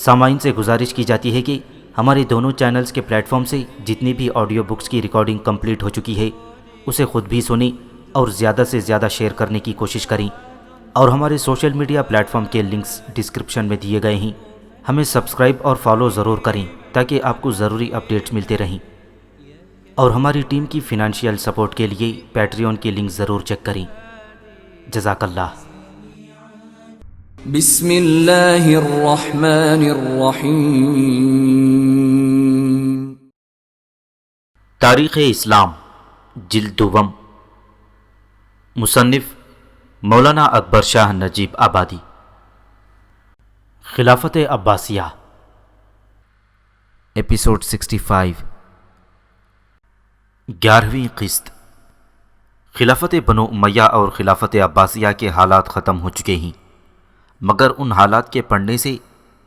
سامعین سے گزارش کی جاتی ہے کہ ہمارے دونوں چینلز کے پلیٹ فارم سے جتنی بھی آڈیو بکس کی ریکارڈنگ کمپلیٹ ہو چکی ہے اسے خود بھی سنیں اور زیادہ سے زیادہ شیئر کرنے کی کوشش کریں، اور ہمارے سوشل میڈیا پلیٹ فارم کے لنکس ڈسکرپشن میں دیے گئے ہیں۔ ہمیں سبسکرائب اور فالو ضرور کریں تاکہ آپ کو ضروری اپڈیٹس ملتے رہیں، اور ہماری ٹیم کی فنانشیل سپورٹ کے لیے پیٹریون کی لنک ضرور چیک کریں۔ جزاک اللہ۔ بسم اللہ الرحمن الرحیم۔ تاریخ اسلام جلد دوم، مصنف مولانا اکبر شاہ نجیب آبادی۔ خلافت عباسیہ، ایپیسوڈ 65، 11ویں قسط۔ خلافت بنو امیہ اور خلافت عباسیہ کے حالات ختم ہو چکے ہیں، مگر ان حالات کے پڑھنے سے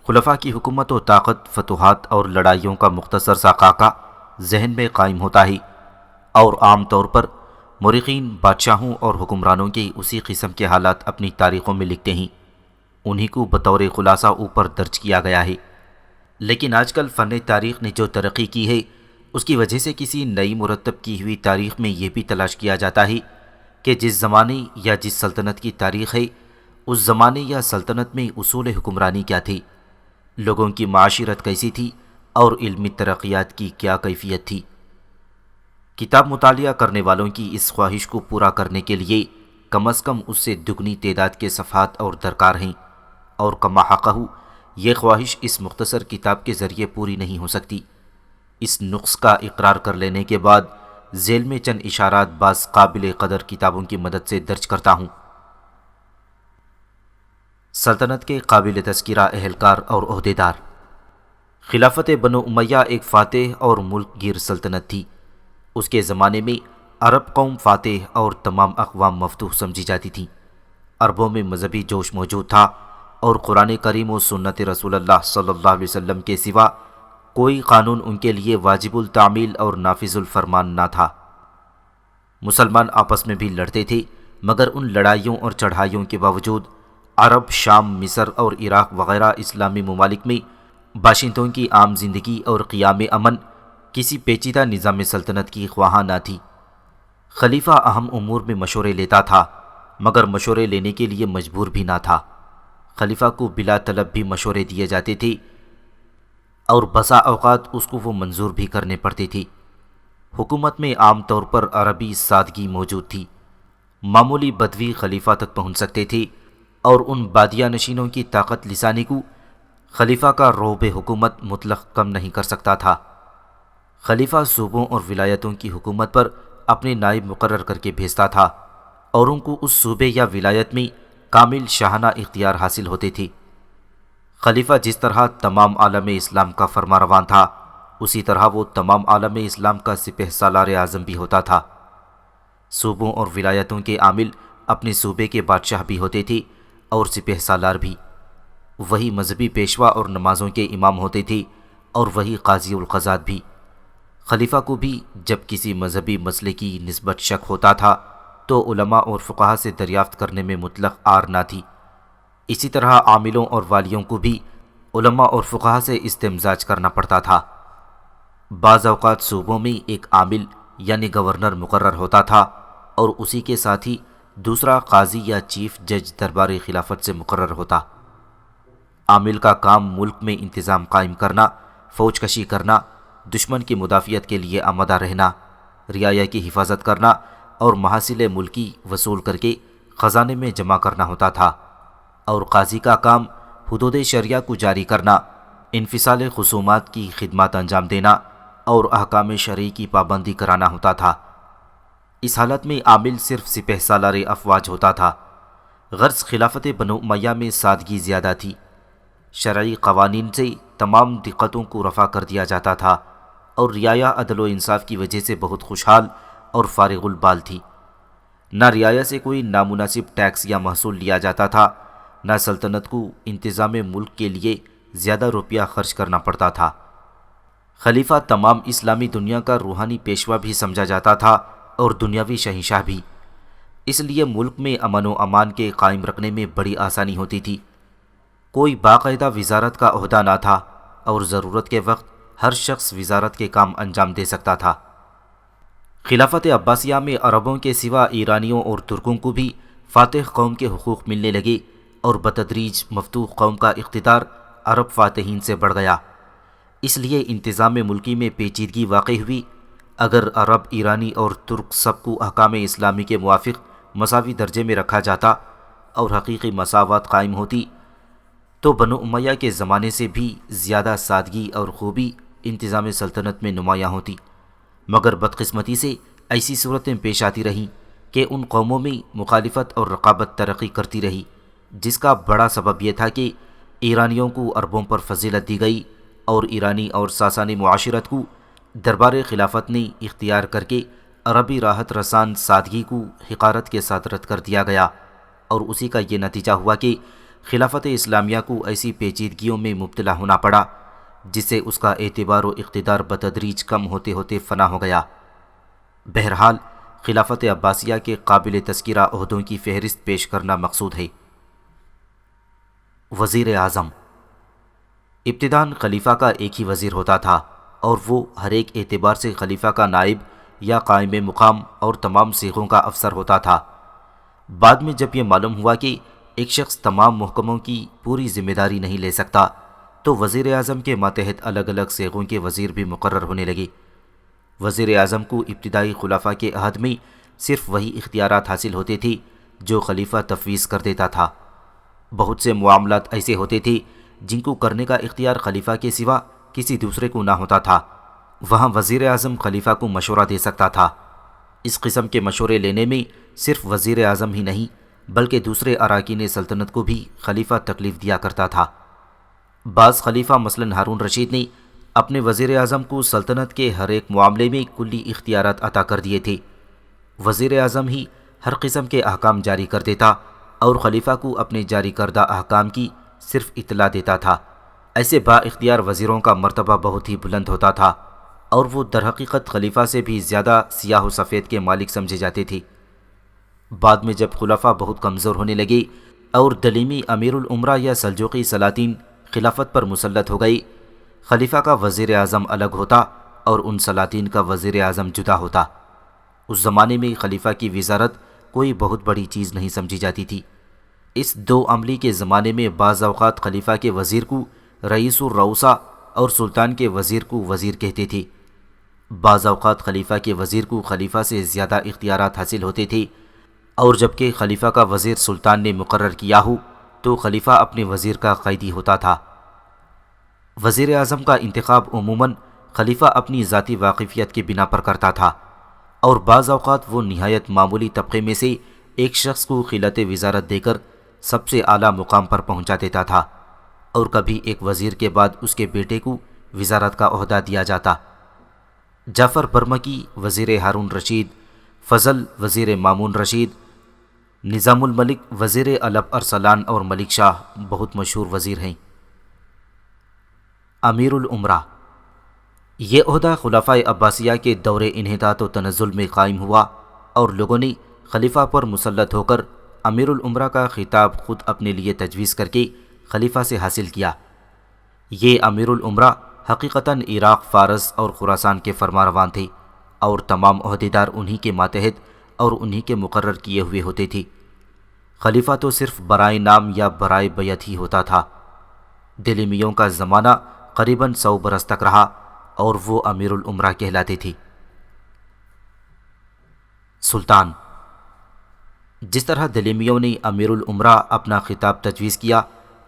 خلفاء کی حکومت و طاقت، فتوحات اور لڑائیوں کا مختصر سا خاکہ ذہن میں قائم ہوتا ہے، اور عام طور پر مورخین بادشاہوں اور حکمرانوں کے اسی قسم کے حالات اپنی تاریخوں میں لکھتے ہیں، انہی کو بطور خلاصہ اوپر درج کیا گیا ہے۔ لیکن آج کل فن تاریخ نے جو ترقی کی ہے، اس کی وجہ سے کسی نئی مرتب کی ہوئی تاریخ میں یہ بھی تلاش کیا جاتا ہے کہ جس زمانے یا جس سلطنت کی تاریخ ہے، اس زمانے یا سلطنت میں اصول حکمرانی کیا تھی، لوگوں کی معاشرت کیسی تھی، اور علمی ترقیات کی کیا کیفیت تھی۔ کتاب مطالعہ کرنے والوں کی اس خواہش کو پورا کرنے کے لیے کم از کم اس سے دگنی تعداد کے صفحات اور درکار ہیں، اور کما حقہ یہ خواہش اس مختصر کتاب کے ذریعے پوری نہیں ہو سکتی۔ اس نقص کا اقرار کر لینے کے بعد ذیل میں چند اشارات بعض قابل قدر کتابوں کی مدد سے درج کرتا ہوں۔ سلطنت کے قابل تذکرہ اہلکار اور عہدیدار۔ خلافت بنو امیہ ایک فاتح اور ملک گیر سلطنت تھی۔ اس کے زمانے میں عرب قوم فاتح اور تمام اقوام مفتوح سمجھی جاتی تھیں۔ عربوں میں مذہبی جوش موجود تھا، اور قرآن کریم و سنت رسول اللہ صلی اللہ علیہ وسلم کے سوا کوئی قانون ان کے لیے واجب التعمیل اور نافذ الفرمان نہ تھا۔ مسلمان آپس میں بھی لڑتے تھے، مگر ان لڑائیوں اور چڑھائیوں کے باوجود عرب، شام، مصر اور عراق وغیرہ اسلامی ممالک میں باشندوں کی عام زندگی اور قیام امن کسی پیچیدہ نظام سلطنت کی خواہاں نہ تھی۔ خلیفہ اہم امور میں مشورے لیتا تھا، مگر مشورے لینے کے لیے مجبور بھی نہ تھا۔ خلیفہ کو بلا طلب بھی مشورے دیے جاتے تھے، اور بسا اوقات اس کو وہ منظور بھی کرنے پڑتے تھے۔ حکومت میں عام طور پر عربی سادگی موجود تھی۔ معمولی بدوی خلیفہ تک پہنچ سکتے تھے، اور ان بادیہ نشینوں کی طاقت لسانی کو خلیفہ کا رعب حکومت مطلق کم نہیں کر سکتا تھا۔ خلیفہ صوبوں اور ولایتوں کی حکومت پر اپنے نائب مقرر کر کے بھیجتا تھا، اور ان کو اس صوبے یا ولایت میں کامل شاہانہ اختیار حاصل ہوتے تھے۔ خلیفہ جس طرح تمام عالم اسلام کا فرمانرواں تھا، اسی طرح وہ تمام عالم اسلام کا سپہ سالار اعظم بھی ہوتا تھا۔ صوبوں اور ولایتوں کے عامل اپنے صوبے کے بادشاہ بھی ہوتے تھے، اور سپہ سالار بھی۔ وہی مذہبی پیشوا اور نمازوں کے امام ہوتے تھے، اور وہی قاضی القضات بھی۔ خلیفہ کو بھی جب کسی مذہبی مسئلے کی نسبت شک ہوتا تھا تو علماء اور فقہا سے دریافت کرنے میں مطلق آر نہ تھی۔ اسی طرح عاملوں اور والیوں کو بھی علماء اور فقہا سے استمزاج کرنا پڑتا تھا۔ بعض اوقات صوبوں میں ایک عامل یعنی گورنر مقرر ہوتا تھا، اور اسی کے ساتھ ہی دوسرا قاضی یا چیف جج دربار خلافت سے مقرر ہوتا۔ عامل کا کام ملک میں انتظام قائم کرنا، فوج کشی کرنا، دشمن کی مدافعت کے لیے آمادہ رہنا، رعایا کی حفاظت کرنا، اور محاصیل ملکی وصول کر کے خزانے میں جمع کرنا ہوتا تھا۔ اور قاضی کا کام حدود شرعیہ کو جاری کرنا، انفصال خصومات کی خدمات انجام دینا، اور احکام شرعی کی پابندی کرانا ہوتا تھا۔ اس حالت میں عامل صرف سپہ سالار افواج ہوتا تھا۔ غرض خلافت بنو امیہ میں سادگی زیادہ تھی۔ شرعی قوانین سے تمام دقتوں کو رفع کر دیا جاتا تھا، اور رعایا عدل و انصاف کی وجہ سے بہت خوشحال اور فارغ البال تھی۔ نہ رعایا سے کوئی نامناسب ٹیکس یا محصول لیا جاتا تھا، نہ سلطنت کو انتظام ملک کے لیے زیادہ روپیہ خرچ کرنا پڑتا تھا۔ خلیفہ تمام اسلامی دنیا کا روحانی پیشوا بھی سمجھا جاتا تھا، اور دنیاوی شہنشاہ بھی۔ اس لیے ملک میں امن و امان کے قائم رکھنے میں بڑی آسانی ہوتی تھی۔ کوئی باقاعدہ وزارت کا عہدہ نہ تھا اور ضرورت کے وقت ہر شخص وزارت کے کام انجام دے سکتا تھا۔ خلافت عباسیہ میں عربوں کے سوا ایرانیوں اور ترکوں کو بھی فاتح قوم کے حقوق ملنے لگے اور بتدریج مفتوح قوم کا اقتدار عرب فاتحین سے بڑھ گیا۔ اس لیے انتظام ملکی میں پیچیدگی واقع ہوئی۔ اگر عرب، ایرانی اور ترک سب کو احکام اسلامی کے موافق مساوی درجے میں رکھا جاتا اور حقیقی مساوات قائم ہوتی تو بنو امیہ کے زمانے سے بھی زیادہ سادگی اور خوبی انتظام سلطنت میں نمایاں ہوتی، مگر بدقسمتی سے ایسی صورتیں پیش آتی رہیں کہ ان قوموں میں مخالفت اور رقابت ترقی کرتی رہی، جس کا بڑا سبب یہ تھا کہ ایرانیوں کو عربوں پر فضیلت دی گئی اور ایرانی اور ساسانی معاشرت کو دربار خلافت نے اختیار کر کے عربی راحت رسان سادگی کو حقارت کے ساتھ رد کر دیا گیا، اور اسی کا یہ نتیجہ ہوا کہ خلافت اسلامیہ کو ایسی پیچیدگیوں میں مبتلا ہونا پڑا جس سے اس کا اعتبار و اقتدار بتدریج کم ہوتے ہوتے فنا ہو گیا۔ بہرحال خلافت عباسیہ کے قابل تذکرہ عہدوں کی فہرست پیش کرنا مقصود ہے۔ وزیر اعظم۔ ابتداً خلیفہ کا ایک ہی وزیر ہوتا تھا اور وہ ہر ایک اعتبار سے خلیفہ کا نائب یا قائم مقام اور تمام صیغوں کا افسر ہوتا تھا۔ بعد میں جب یہ معلوم ہوا کہ ایک شخص تمام محکموں کی پوری ذمہ داری نہیں لے سکتا تو وزیر اعظم کے ماتحت الگ الگ صیغوں کے وزیر بھی مقرر ہونے لگے۔ وزیر اعظم کو ابتدائی خلفاء کے عہد میں صرف وہی اختیارات حاصل ہوتے تھے جو خلیفہ تفویض کر دیتا تھا۔ بہت سے معاملات ایسے ہوتے تھے جن کو کرنے کا اختیار خلیفہ کے سوا کسی دوسرے کو نہ ہوتا تھا، وہاں وزیر اعظم خلیفہ کو مشورہ دے سکتا تھا۔ اس قسم کے مشورے لینے میں صرف وزیر اعظم ہی نہیں بلکہ دوسرے اراکین سلطنت کو بھی خلیفہ تکلیف دیا کرتا تھا۔ بعض خلیفہ مثلاً ہارون رشید نے اپنے وزیر اعظم کو سلطنت کے ہر ایک معاملے میں کلی اختیارات عطا کر دیے تھے۔ وزیر اعظم ہی ہر قسم کے احکام جاری کر دیتا اور خلیفہ کو اپنے جاری کردہ احکام کی صرف اطلاع دیتا تھا۔ ایسے با اختیار وزیروں کا مرتبہ بہت ہی بلند ہوتا تھا اور وہ در حقیقت خلیفہ سے بھی زیادہ سیاہ و سفید کے مالک سمجھے جاتے تھے۔ بعد میں جب خلفاء بہت کمزور ہونے لگے اور دلیمی امیر الامراء یا سلجوقی سلاطین خلافت پر مسلط ہو گئی، خلیفہ کا وزیر اعظم الگ ہوتا اور ان سلاطین کا وزیر اعظم جدا ہوتا۔ اس زمانے میں خلیفہ کی وزارت کوئی بہت بڑی چیز نہیں سمجھی جاتی تھی۔ اس دو عملی کے زمانے میں بعض اوقات خلیفہ کے وزیر کو رئیس الرؤسا اور سلطان کے وزیر کو وزیر کہتے تھے۔ بعض اوقات خلیفہ کے وزیر کو خلیفہ سے زیادہ اختیارات حاصل ہوتے تھے، اور جبکہ خلیفہ کا وزیر سلطان نے مقرر کیا ہو تو خلیفہ اپنے وزیر کا قیدی ہوتا تھا۔ وزیر اعظم کا انتخاب عموماً خلیفہ اپنی ذاتی واقفیت کی بنا پر کرتا تھا، اور بعض اوقات وہ نہایت معمولی طبقے میں سے ایک شخص کو خلعت وزارت دے کر سب سے اعلیٰ مقام پر پہنچا دیتا تھا، اور کبھی ایک وزیر کے بعد اس کے بیٹے کو وزارت کا عہدہ دیا جاتا۔ جعفر برمکی وزیر ہارون رشید، فضل وزیر مامون رشید، نظام الملک وزیر علب ارسلان اور ملک شاہ بہت مشہور وزیر ہیں۔ امیر الامراء۔ یہ عہدہ خلفائے عباسیہ کے دور انحطاط و تنزل میں قائم ہوا اور لوگوں نے خلیفہ پر مسلط ہو کر امیر الامراء کا خطاب خود اپنے لیے تجویز کر کے خلیفہ سے حاصل کیا۔ یہ امیر الامراء حقیقتاً عراق، فارس اور خراسان کے فرمانروا تھے اور تمام عہدیدار انہی کے ماتحت اور انہی کے مقرر کیے ہوئے ہوتے تھے۔ خلیفہ تو صرف برائے نام یا برائے بیعت ہی ہوتا تھا۔ دلیمیوں کا زمانہ قریباً 100 برس تک رہا اور وہ امیر الامراء کہلاتے تھے۔ سلطان۔ جس طرح دلیمیوں نے امیر الامراء اپنا خطاب تجویز کیا،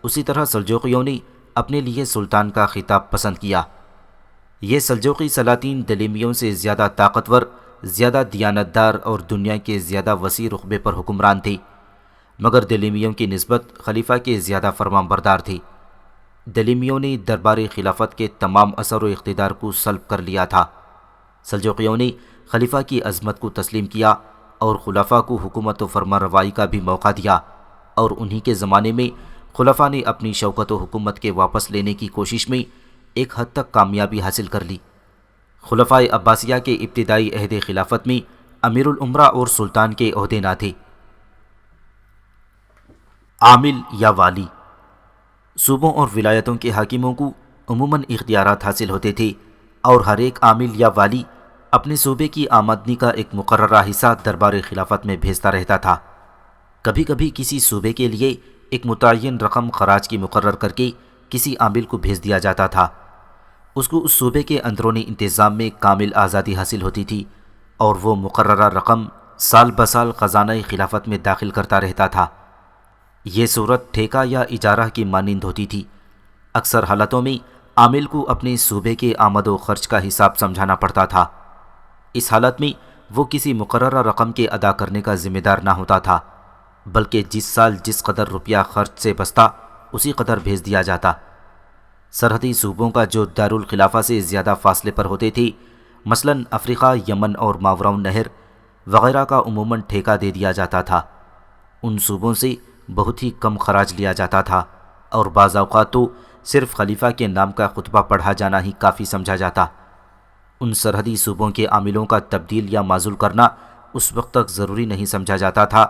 اسی طرح سلجوقیوں نے اپنے لیے سلطان کا خطاب پسند کیا۔ یہ سلجوقی سلاطین دلیمیوں سے زیادہ طاقتور، زیادہ دیانتدار اور دنیا کے زیادہ وسیع رقبے پر حکمران تھے، مگر دلیمیوں کی نسبت خلیفہ کے زیادہ فرمان بردار تھے۔ دلیمیوں نے دربار خلافت کے تمام اثر و اقتدار کو سلب کر لیا تھا۔ سلجوقیوں نے خلیفہ کی عظمت کو تسلیم کیا اور خلفاء کو حکومت و فرمانروائی کا بھی موقع دیا، اور انہی کے زمانے میں خلفاء نے اپنی شوکت و حکومت کے واپس لینے کی کوشش میں ایک حد تک کامیابی حاصل کر لی۔ خلفائے عباسیہ کے ابتدائی عہد خلافت میں امیر الامراء اور سلطان کے عہدے نہ تھے۔ عامل یا والی۔ صوبوں اور ولایتوں کے حاکموں کو عموماً اختیارات حاصل ہوتے تھے اور ہر ایک عامل یا والی اپنے صوبے کی آمدنی کا ایک مقررہ حصہ دربار خلافت میں بھیجتا رہتا تھا۔ کبھی کبھی کسی صوبے کے لیے ایک متعین رقم خراج کی مقرر کر کے کسی عامل کو بھیج دیا جاتا تھا۔ اس کو اس صوبے کے اندرونی انتظام میں کامل آزادی حاصل ہوتی تھی اور وہ مقررہ رقم سال بسال خزانہ خلافت میں داخل کرتا رہتا تھا۔ یہ صورت ٹھیکہ یا اجارہ کی مانند ہوتی تھی۔ اکثر حالتوں میں عامل کو اپنے صوبے کے آمد و خرچ کا حساب سمجھانا پڑتا تھا۔ اس حالت میں وہ کسی مقررہ رقم کے ادا کرنے کا ذمہ دار نہ ہوتا تھا، بلکہ جس سال جس قدر روپیہ خرچ سے بچتا اسی قدر بھیج دیا جاتا۔ سرحدی صوبوں کا جو دارالخلافہ سے زیادہ فاصلے پر ہوتے تھے، مثلاً افریقہ، یمن اور ماوراء النہر وغیرہ کا عموماً ٹھیکہ دے دیا جاتا تھا۔ ان صوبوں سے بہت ہی کم خراج لیا جاتا تھا اور بعض اوقات تو صرف خلیفہ کے نام کا خطبہ پڑھا جانا ہی کافی سمجھا جاتا۔ ان سرحدی صوبوں کے عاملوں کا تبدیل یا معزول کرنا اس وقت تک ضروری نہیں سمجھا جاتا تھا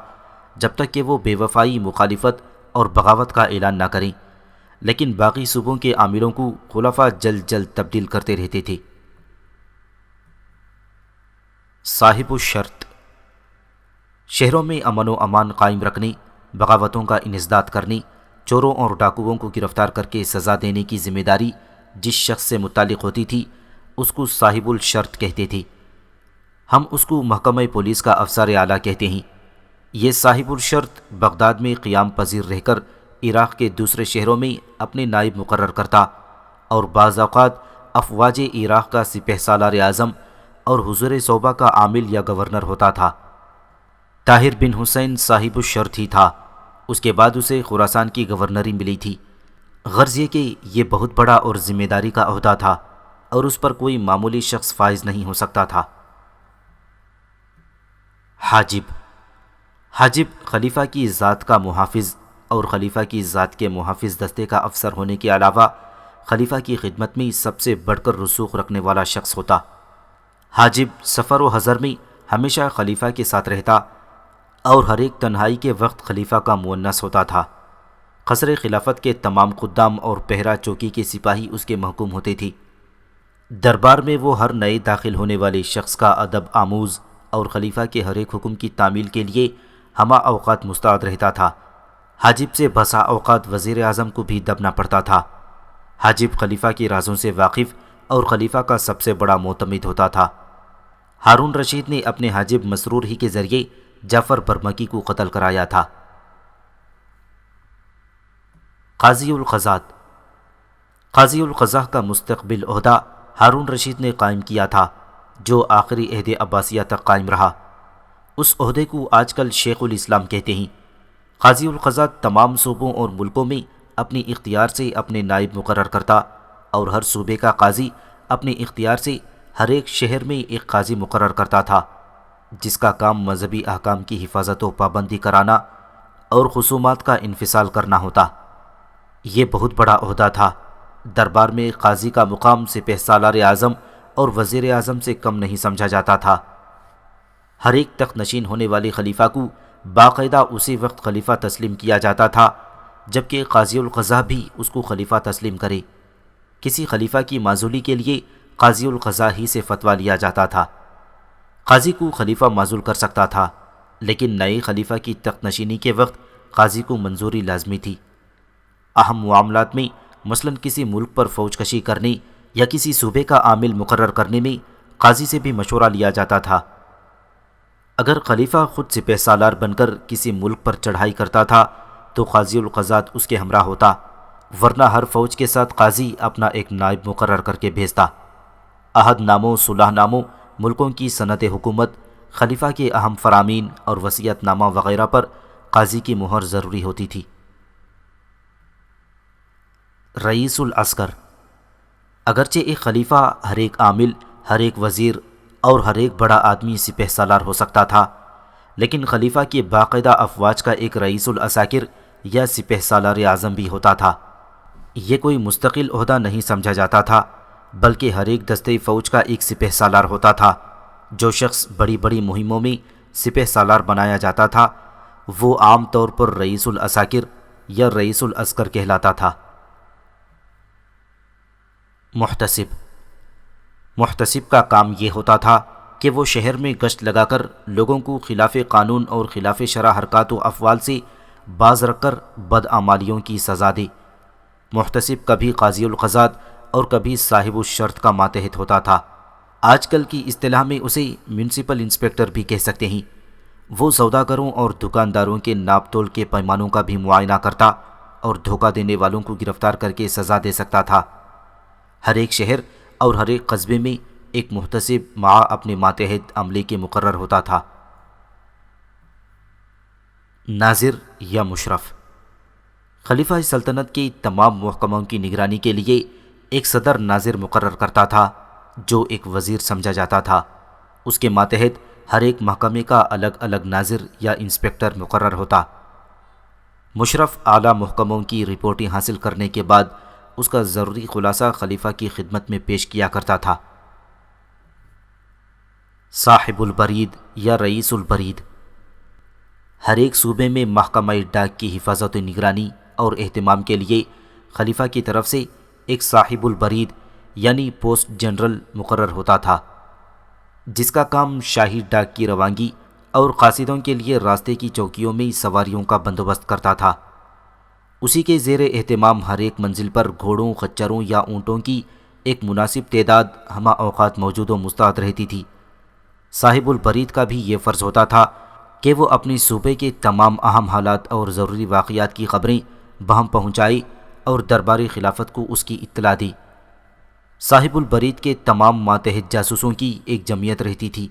جب تک کہ وہ بے وفائی، مخالفت اور بغاوت کا اعلان نہ کریں، لیکن باقی صوبوں کے عاملوں کو خلفاء جلد جلد تبدیل کرتے رہتے تھے۔ صاحب الشرط، شہروں میں امن و امان قائم رکھنے، بغاوتوں کا انسداد کرنے، چوروں اور ڈاکوؤں کو گرفتار کر کے سزا دینے کی ذمہ داری جس شخص سے متعلق ہوتی تھی اس کو صاحب الشرط کہتے تھے۔ ہم اس کو محکمہ پولیس کا افسر اعلیٰ کہتے ہیں۔ یہ صاحب الشرط بغداد میں قیام پذیر رہ کر عراق کے دوسرے شہروں میں اپنے نائب مقرر کرتا اور بعض اوقات افواج عراق کا سپہ سالار اعظم اور حضور صوبہ کا عامل یا گورنر ہوتا تھا۔ طاہر بن حسین صاحب الشرط ہی تھا۔ اس کے بعد اسے خراسان کی گورنری ملی تھی۔ غرض یہ کہ یہ بہت بڑا اور ذمہ داری کا عہدہ تھا اور اس پر کوئی معمولی شخص فائز نہیں ہو سکتا تھا۔ حاجب، حاجب خلیفہ کی ذات کا محافظ اور خلیفہ کی ذات کے محافظ دستے کا افسر ہونے کے علاوہ خلیفہ کی خدمت میں سب سے بڑھ کر رسوخ رکھنے والا شخص ہوتا۔ حاجب سفر و حضر میں ہمیشہ خلیفہ کے ساتھ رہتا اور ہر ایک تنہائی کے وقت خلیفہ کا مونس ہوتا تھا۔ قصر خلافت کے تمام خدام اور پہرا چوکی کے سپاہی اس کے محکوم ہوتے تھے۔ دربار میں وہ ہر نئے داخل ہونے والے شخص کا ادب آموز اور خلیفہ کے ہر ایک حکم کی تعمیل کے لیے ہمہ اوقات مستعد رہتا تھا۔ حاجب سے بسا اوقات وزیر اعظم کو بھی دبنا پڑتا تھا۔ حاجب خلیفہ کے رازوں سے واقف اور خلیفہ کا سب سے بڑا معتمد ہوتا تھا۔ ہارون رشید نے اپنے حاجب مسرور ہی کے ذریعے جعفر برمکی کو قتل کرایا تھا۔ قاضی القضات، قاضی القضاء کا مستقبل عہدہ ہارون رشید نے قائم کیا تھا جو آخری عہد عباسیہ تک قائم رہا۔ اس عہدے کو آج کل شیخ الاسلام کہتے ہیں۔ قاضی القضاء تمام صوبوں اور ملکوں میں اپنی اختیار سے اپنے نائب مقرر کرتا اور ہر صوبے کا قاضی اپنے اختیار سے ہر ایک شہر میں ایک قاضی مقرر کرتا تھا جس کا کام مذہبی احکام کی حفاظت و پابندی کرانا اور خصومات کا انفصال کرنا ہوتا۔ یہ بہت بڑا عہدہ تھا۔ دربار میں قاضی کا مقام سپہ سالار اعظم اور وزیر اعظم سے کم نہیں سمجھا جاتا تھا۔ ہر ایک تخت نشین ہونے والے خلیفہ کو باقاعدہ اسی وقت خلیفہ تسلیم کیا جاتا تھا جبکہ قاضی القضاء بھی اس کو خلیفہ تسلیم کرے۔ کسی خلیفہ کی معزولی کے لیے قاضی القضاء ہی سے فتویٰ لیا جاتا تھا۔ قاضی کو خلیفہ معزول کر سکتا تھا لیکن نئے خلیفہ کی تخت نشینی کے وقت قاضی کو منظوری لازمی تھی۔ اہم معاملات میں مثلاً کسی ملک پر فوج کشی کرنے یا کسی صوبے کا عامل مقرر کرنے میں قاضی سے بھی مشورہ لیا جاتا تھا۔ اگر خلیفہ خود سپہ سالار بن کر کسی ملک پر چڑھائی کرتا تھا تو قاضی القضاء اس کے ہمراہ ہوتا، ورنہ ہر فوج کے ساتھ قاضی اپنا ایک نائب مقرر کر کے بھیجتا۔ عہد ناموں، صلح ناموں، ملکوں کی سند حکومت، خلیفہ کے اہم فرامین اور وصیت نامہ وغیرہ پر قاضی کی مہر ضروری ہوتی تھی۔ رئیس العسکر، اگرچہ ایک خلیفہ ہر ایک عامل، ہر ایک وزیر اور ہر ایک بڑا آدمی سپہ سالار ہو سکتا تھا، لیکن خلیفہ کی باقاعدہ افواج کا ایک رئیس العساکر یا سپہ سالار اعظم بھی ہوتا تھا۔ یہ کوئی مستقل عہدہ نہیں سمجھا جاتا تھا بلکہ ہر ایک دستے فوج کا ایک سپہ سالار ہوتا تھا۔ جو شخص بڑی بڑی مہموں میں سپہ سالار بنایا جاتا تھا وہ عام طور پر رئیس العساکر یا رئیس العسکر کہلاتا تھا۔ محتسب کا کام یہ ہوتا تھا کہ وہ شہر میں گشت لگا کر لوگوں کو خلاف قانون اور خلاف شرع حرکات و افعال سے باز رکھ کر بدعمالیوں کی سزا دے۔ محتسب کبھی قاضی القضات اور کبھی صاحب الشرط کا ماتحت ہوتا تھا۔ آج کل کی اصطلاح میں اسے میونسپل انسپیکٹر بھی کہہ سکتے ہیں۔ وہ سوداگروں اور دکانداروں کے ناپ تول کے پیمانوں کا بھی معائنہ کرتا اور دھوکہ دینے والوں کو گرفتار کر کے سزا دے سکتا تھا۔ ہر ایک شہر اور ہر ایک قصبے میں ایک محتسب مع اپنے ماتحت عملے کے مقرر ہوتا تھا۔ ناظر یا مشرف، خلیفہ سلطنت کے تمام محکموں کی نگرانی کے لیے ایک صدر ناظر مقرر کرتا تھا جو ایک وزیر سمجھا جاتا تھا۔ اس کے ماتحت ہر ایک محکمے کا الگ الگ ناظر یا انسپیکٹر مقرر ہوتا۔ مشرف اعلیٰ محکموں کی رپورٹیں حاصل کرنے کے بعد اس کا ضروری خلاصہ خلیفہ کی خدمت میں پیش کیا کرتا تھا۔ صاحب البرید یا رئیس البرید، ہر ایک صوبے میں محکمہ ڈاک کی حفاظت و نگرانی اور اہتمام کے لیے خلیفہ کی طرف سے ایک صاحب البرید یعنی پوسٹ جنرل مقرر ہوتا تھا، جس کا کام شاہی ڈاک کی روانگی اور قاصدوں کے لیے راستے کی چوکیوں میں سواریوں کا بندوبست کرتا تھا۔ اسی کے زیر اہتمام ہر ایک منزل پر گھوڑوں، خچروں یا اونٹوں کی ایک مناسب تعداد ہمہ اوقات موجود و مستعد رہتی تھی۔ صاحب البرید کا بھی یہ فرض ہوتا تھا کہ وہ اپنی صوبے کے تمام اہم حالات اور ضروری واقعات کی خبریں بہم پہنچائے اور درباری خلافت کو اس کی اطلاع دی۔ صاحب البرید کے تمام ماتحت جاسوسوں کی ایک جمعیت رہتی تھی،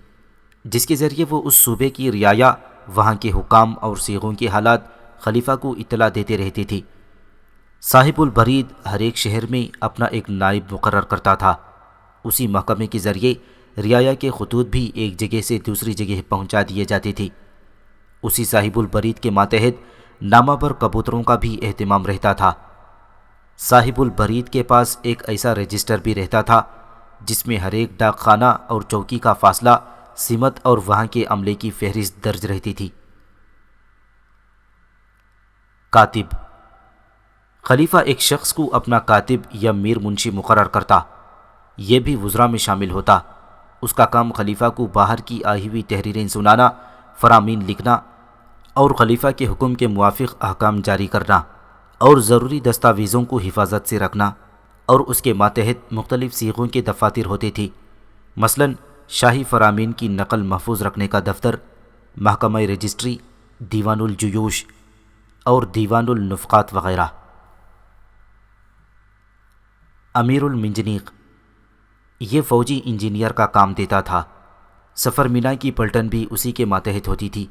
جس کے ذریعے وہ اس صوبے کی رعایا، وہاں کے حکام اور صیغوں کے حالات خلیفہ کو اطلاع دیتے رہتی تھی۔ صاحب البرید ہر ایک شہر میں اپنا ایک نائب مقرر کرتا تھا۔ اسی محکمے کے ذریعے رعایا کے خطوط بھی ایک جگہ سے دوسری جگہ پہنچا دیے جاتے تھے۔ اسی صاحب البرید کے ماتحت نامہ بر کبوتروں کا بھی اہتمام رہتا تھا۔ صاحب البرید کے پاس ایک ایسا رجسٹر بھی رہتا تھا جس میں ہر ایک ڈاک خانہ اور چوکی کا فاصلہ، سمت اور وہاں کے عملے کی فہرست درج رہتی تھی۔ کاتب، خلیفہ ایک شخص کو اپنا کاتب یا میر منشی مقرر کرتا، یہ بھی وزراء میں شامل ہوتا۔ اس کا کام خلیفہ کو باہر کی آئی ہوئی تحریریں سنانا، فرامین لکھنا اور خلیفہ کے حکم کے موافق احکام جاری کرنا اور ضروری دستاویزوں کو حفاظت سے رکھنا، اور اس کے ماتحت مختلف صیغوں کے دفاتر ہوتے تھے، مثلاً شاہی فرامین کی نقل محفوظ رکھنے کا دفتر، محکمہ رجسٹری، دیوان الجیوش اور دیوان النفقات وغیرہ۔ امیر المنجنیق، یہ فوجی انجینئر کا کام دیتا تھا۔ سفر مینا کی پلٹن بھی اسی کے ماتحت ہوتی تھی۔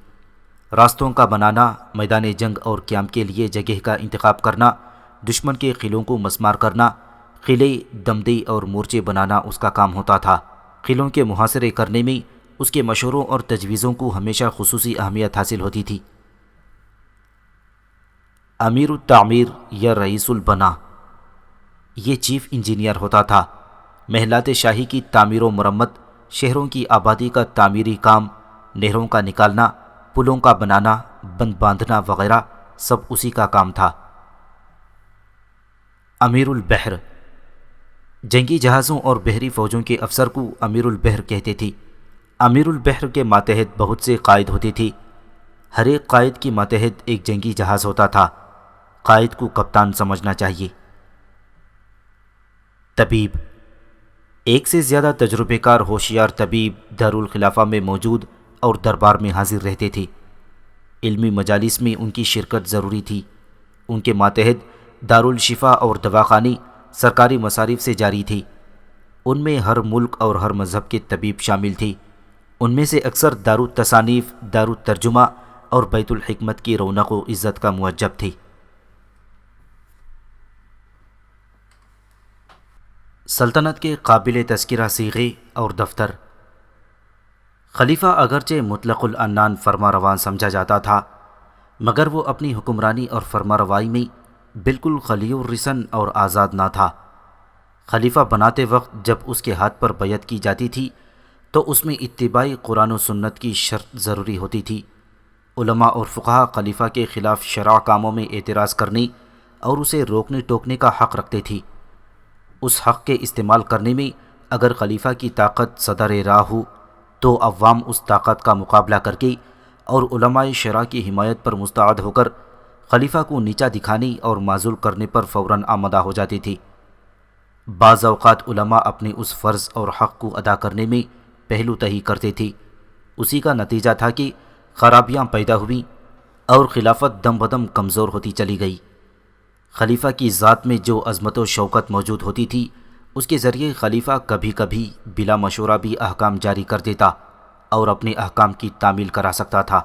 راستوں کا بنانا، میدان جنگ اور قیام کے لیے جگہ کا انتخاب کرنا، دشمن کے قلعوں کو مسمار کرنا، قلعے، دمدی اور مورچے بنانا اس کا کام ہوتا تھا۔ قلعوں کے محاصرے کرنے میں اس کے مشوروں اور تجویزوں کو ہمیشہ خصوصی اہمیت حاصل ہوتی تھی۔ امیر التعمیر یا رئیس البنا، یہ چیف انجینئر ہوتا تھا۔ محلات شاہی کی تعمیر و مرمت، شہروں کی آبادی کا تعمیری کام، نہروں کا نکالنا، پلوں کا بنانا، بند باندھنا وغیرہ سب اسی کا کام تھا۔ امیر البحر، جنگی جہازوں اور بحری فوجوں کے افسر کو امیر البحر کہتے تھے۔ امیر البحر کے ماتحت بہت سے قائد ہوتے تھے۔ ہر ایک قائد کی ماتحت ایک جنگی جہاز ہوتا تھا۔ قائد کو کپتان سمجھنا چاہیے۔ طبیب، ایک سے زیادہ تجربے کار ہوشیار طبیب دارالخلافہ میں موجود اور دربار میں حاضر رہتے تھے۔ علمی مجالس میں ان کی شرکت ضروری تھی۔ ان کے ماتحت دارالشفا اور دواخانے سرکاری مصارف سے جاری تھی۔ ان میں ہر ملک اور ہر مذہب کے طبیب شامل تھے۔ ان میں سے اکثر دارالتصانیف، دارالترجمہ اور بیت الحکمت کی رونق و عزت کا موجب تھے۔ سلطنت کے قابل تذکرہ صیغے اور دفتر۔ خلیفہ اگرچہ مطلق العنان فرما روان سمجھا جاتا تھا، مگر وہ اپنی حکمرانی اور فرما روائی میں بالکل خلی الرسن اور آزاد نہ تھا۔ خلیفہ بناتے وقت جب اس کے ہاتھ پر بیعت کی جاتی تھی تو اس میں اتباع قرآن و سنت کی شرط ضروری ہوتی تھی۔ علماء اور فقہا خلیفہ کے خلاف شرع کاموں میں اعتراض کرنے اور اسے روکنے ٹوکنے کا حق رکھتے تھے۔ اس حق کے استعمال کرنے میں اگر خلیفہ کی طاقت صدر راہ ہو تو عوام اس طاقت کا مقابلہ کر کے اور علماء شرع کی حمایت پر مستعد ہو کر خلیفہ کو نیچا دکھانے اور معزول کرنے پر فوراً آمادہ ہو جاتے تھے۔ بعض اوقات علماء اپنے اس فرض اور حق کو ادا کرنے میں پہلو تہی کرتے تھے۔ اسی کا نتیجہ تھا کہ خرابیاں پیدا ہوئیں اور خلافت دم بدم کمزور ہوتی چلی گئی۔ خلیفہ کی ذات میں جو عظمت و شوکت موجود ہوتی تھی، اس کے ذریعے خلیفہ کبھی کبھی بلا مشورہ بھی احکام جاری کر دیتا اور اپنے احکام کی تعمیل کرا سکتا تھا،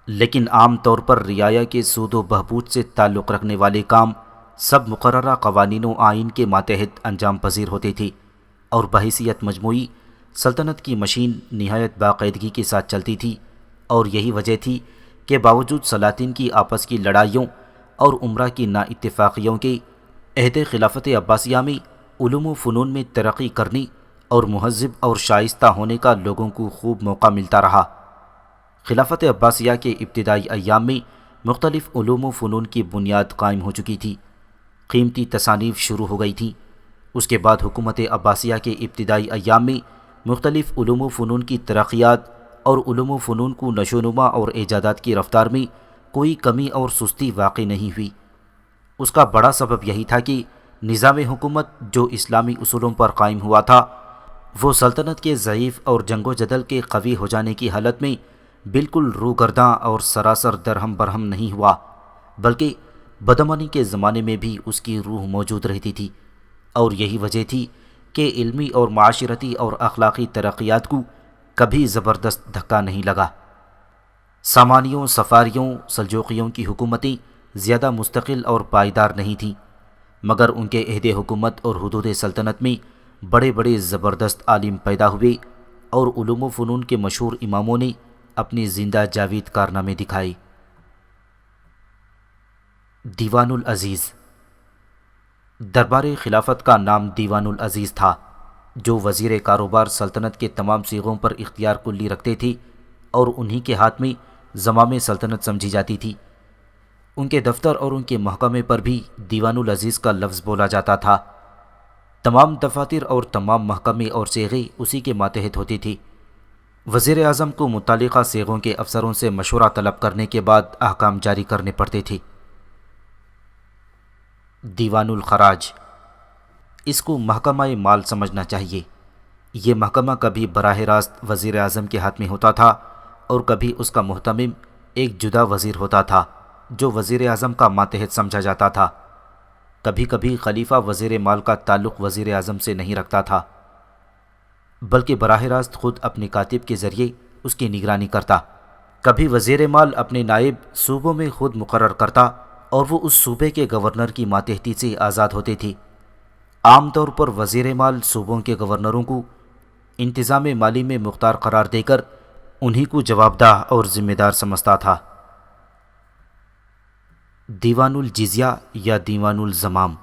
لیکن عام طور پر رعایا کے سود و بہبود سے تعلق رکھنے والے کام سب مقررہ قوانین و آئین کے ماتحت انجام پذیر ہوتے تھے اور بحیثیت مجموعی سلطنت کی مشین نہایت باقاعدگی کے ساتھ چلتی تھی، اور یہی وجہ تھی کہ باوجود سلاطین کی آپس کی لڑائیوں اور عمرہ کی نااتفاقیوں کے عہد خلافت عباسیہ میں علوم و فنون میں ترقی کرنے اور مہذب اور شائستہ ہونے کا لوگوں کو خوب موقع ملتا رہا۔ خلافت عباسیہ کے ابتدائی ایام میں مختلف علوم و فنون کی بنیاد قائم ہو چکی تھی، قیمتی تصانیف شروع ہو گئی تھیں۔ اس کے بعد حکومت عباسیہ کے ابتدائی ایام میں مختلف علوم و فنون کی ترقیات اور علوم و فنون کو نشو و نما اور ایجادات کی رفتار میں کوئی کمی اور سستی واقع نہیں ہوئی۔ اس کا بڑا سبب یہی تھا کہ نظام حکومت جو اسلامی اصولوں پر قائم ہوا تھا، وہ سلطنت کے ضعیف اور جنگ و جدل کے قوی ہو جانے کی حالت میں بالکل روگرداں اور سراسر درہم برہم نہیں ہوا، بلکہ بدامنی کے زمانے میں بھی اس کی روح موجود رہتی تھی، اور یہی وجہ تھی کہ علمی اور معاشرتی اور اخلاقی ترقیات کو کبھی زبردست دھکا نہیں لگا۔ سامانیوں، صفاریوں، سلجوقیوں کی حکومتیں زیادہ مستقل اور پائیدار نہیں تھیں، مگر ان کے عہد حکومت اور حدود سلطنت میں بڑے بڑے زبردست عالم پیدا ہوئے اور علوم و فنون کے مشہور اماموں نے اپنی زندہ جاوید کارنامے دکھائے۔ دیوان العزیز۔ دربار خلافت کا نام دیوان العزیز تھا، جو وزیر کاروبار سلطنت کے تمام صیغوں پر اختیار کلی رکھتے تھے اور انہی کے ہاتھ میں زمام سلطنت سمجھی جاتی تھی۔ ان کے دفتر اور ان کے محکمے پر بھی دیوان العزیز کا لفظ بولا جاتا تھا۔ تمام دفاتر اور تمام محکمے اور صیغے اسی کے ماتحت ہوتی تھی۔ وزیر اعظم کو متعلقہ صیغوں کے افسروں سے مشورہ طلب کرنے کے بعد احکام جاری کرنے پڑتے تھے۔ دیوان الخراج۔ اس کو محکمہ مال سمجھنا چاہیے۔ یہ محکمہ کبھی براہ راست وزیر اعظم کے ہاتھ میں ہوتا تھا اور کبھی اس کا محتمم ایک جدا وزیر ہوتا تھا جو وزیر اعظم کا ماتحت سمجھا جاتا تھا۔ کبھی کبھی خلیفہ وزیر مال کا تعلق وزیر اعظم سے نہیں رکھتا تھا، بلکہ براہ راست خود اپنے کاتب کے ذریعے اس کی نگرانی کرتا۔ کبھی وزیر مال اپنے نائب صوبوں میں خود مقرر کرتا اور وہ اس صوبے کے گورنر کی ماتحتی سے آزاد ہوتے تھے۔ عام طور پر وزیر مال صوبوں کے گورنروں کو انتظام مالی میں مختار قرار دے کر انہی کو جوابدہ اور ذمہ دار سمجھتا تھا۔ دیوان الجزیہ یا دیوان الزمام۔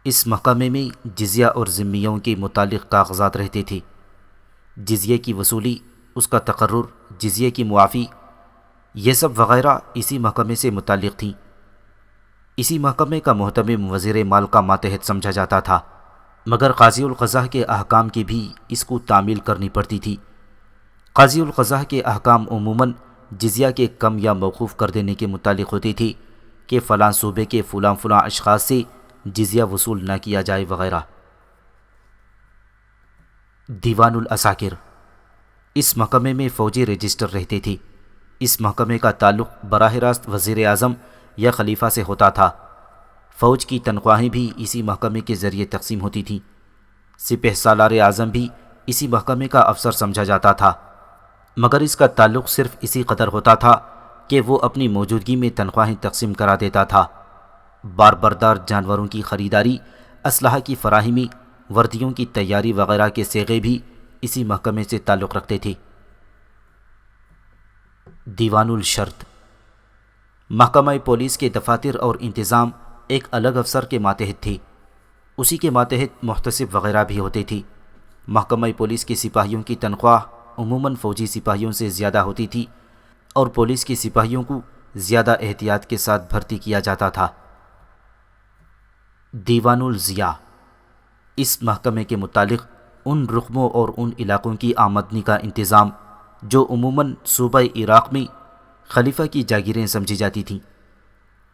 اس محکمے میں جزیہ اور ذمیوں کے متعلق کاغذات رہتے تھے۔ جزیے کی وصولی، اس کا تقرر، جزیے کی معافی، یہ سب وغیرہ اسی محکمے سے متعلق تھیں۔ اسی محکمے کا محتمم وزیر مال کا ماتحت سمجھا جاتا تھا، مگر قاضی القضاء کے احکام کی بھی اس کو تعمیل کرنی پڑتی تھی۔ قاضی القضاء کے احکام عموماً جزیہ کے کم یا موقوف کر دینے کے متعلق ہوتی تھی کہ فلاں صوبے کے فلاں فلاں اشخاص سے جزیہ وصول نہ کیا جائے وغیرہ۔ دیوان العساکر۔ اس محکمے میں فوجی رجسٹر رہتے تھے۔ اس محکمے کا تعلق براہ راست وزیر اعظم یا خلیفہ سے ہوتا تھا۔ فوج کی تنخواہیں بھی اسی محکمے کے ذریعے تقسیم ہوتی تھیں۔ سپہ سالار اعظم بھی اسی محکمے کا افسر سمجھا جاتا تھا، مگر اس کا تعلق صرف اسی قدر ہوتا تھا کہ وہ اپنی موجودگی میں تنخواہیں تقسیم کرا دیتا تھا۔ بار بردار جانوروں کی خریداری، اسلحہ کی فراہمی، وردیوں کی تیاری وغیرہ کے صیغے بھی اسی محکمے سے تعلق رکھتے تھے۔ دیوان الشرط۔ محکمہ پولیس کے دفاتر اور انتظام ایک الگ افسر کے ماتحت تھے۔ اسی کے ماتحت محتسب وغیرہ بھی ہوتے تھے۔ محکمہ پولیس کے سپاہیوں کی تنخواہ عموماً فوجی سپاہیوں سے زیادہ ہوتی تھی اور پولیس کے سپاہیوں کو زیادہ احتیاط کے ساتھ بھرتی کیا جاتا تھا۔ دیوان الضیاء۔ اس محکمے کے متعلق ان رقبوں اور ان علاقوں کی آمدنی کا انتظام جو عموماً صوبہ عراق میں خلیفہ کی جاگیریں سمجھی جاتی تھیں،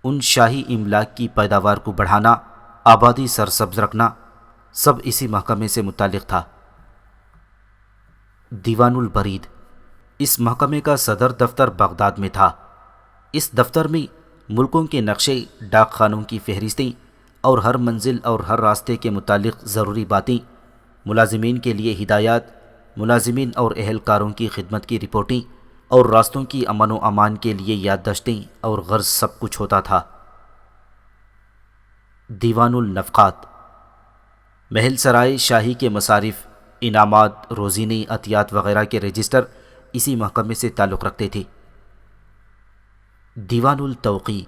ان شاہی املاک کی پیداوار کو بڑھانا، آبادی سرسبز رکھنا، سب اسی محکمے سے متعلق تھا۔ دیوان البرید، اس محکمے کا صدر دفتر بغداد میں تھا۔ اس دفتر میں ملکوں کے نقشے، ڈاک خانوں کی فہرستیں اور ہر منزل اور ہر راستے کے متعلق ضروری باتیں، ملازمین کے لیے ہدایات، ملازمین اور اہلکاروں کی خدمت کی رپورٹیں اور راستوں کی امن و امان کے لیے یادداشتیں اور غرض سب کچھ ہوتا تھا۔ دیوان النفقات، محل سرائے شاہی کے مصارف، انعامات، روزینے، عطیات وغیرہ کے رجسٹر اسی محکمے سے تعلق رکھتے تھے۔ دیوان التوقیع،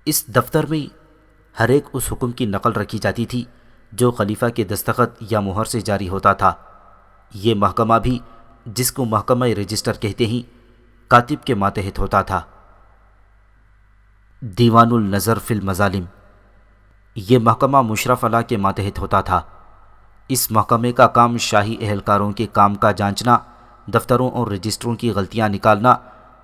اس دفتر میں ہر ایک اس حکم کی نقل رکھی جاتی تھی جو خلیفہ کے دستخط یا مہر سے جاری ہوتا تھا۔ یہ محکمہ بھی، جس کو محکمہ رجسٹر کہتے ہیں، کاتب کے ماتحت ہوتا تھا۔ دیوان النظر فی المظالم، یہ محکمہ مشرف علی کے ماتحت ہوتا تھا۔ اس محکمے کا کام شاہی اہلکاروں کے کام کا جانچنا، دفتروں اور رجسٹروں کی غلطیاں نکالنا،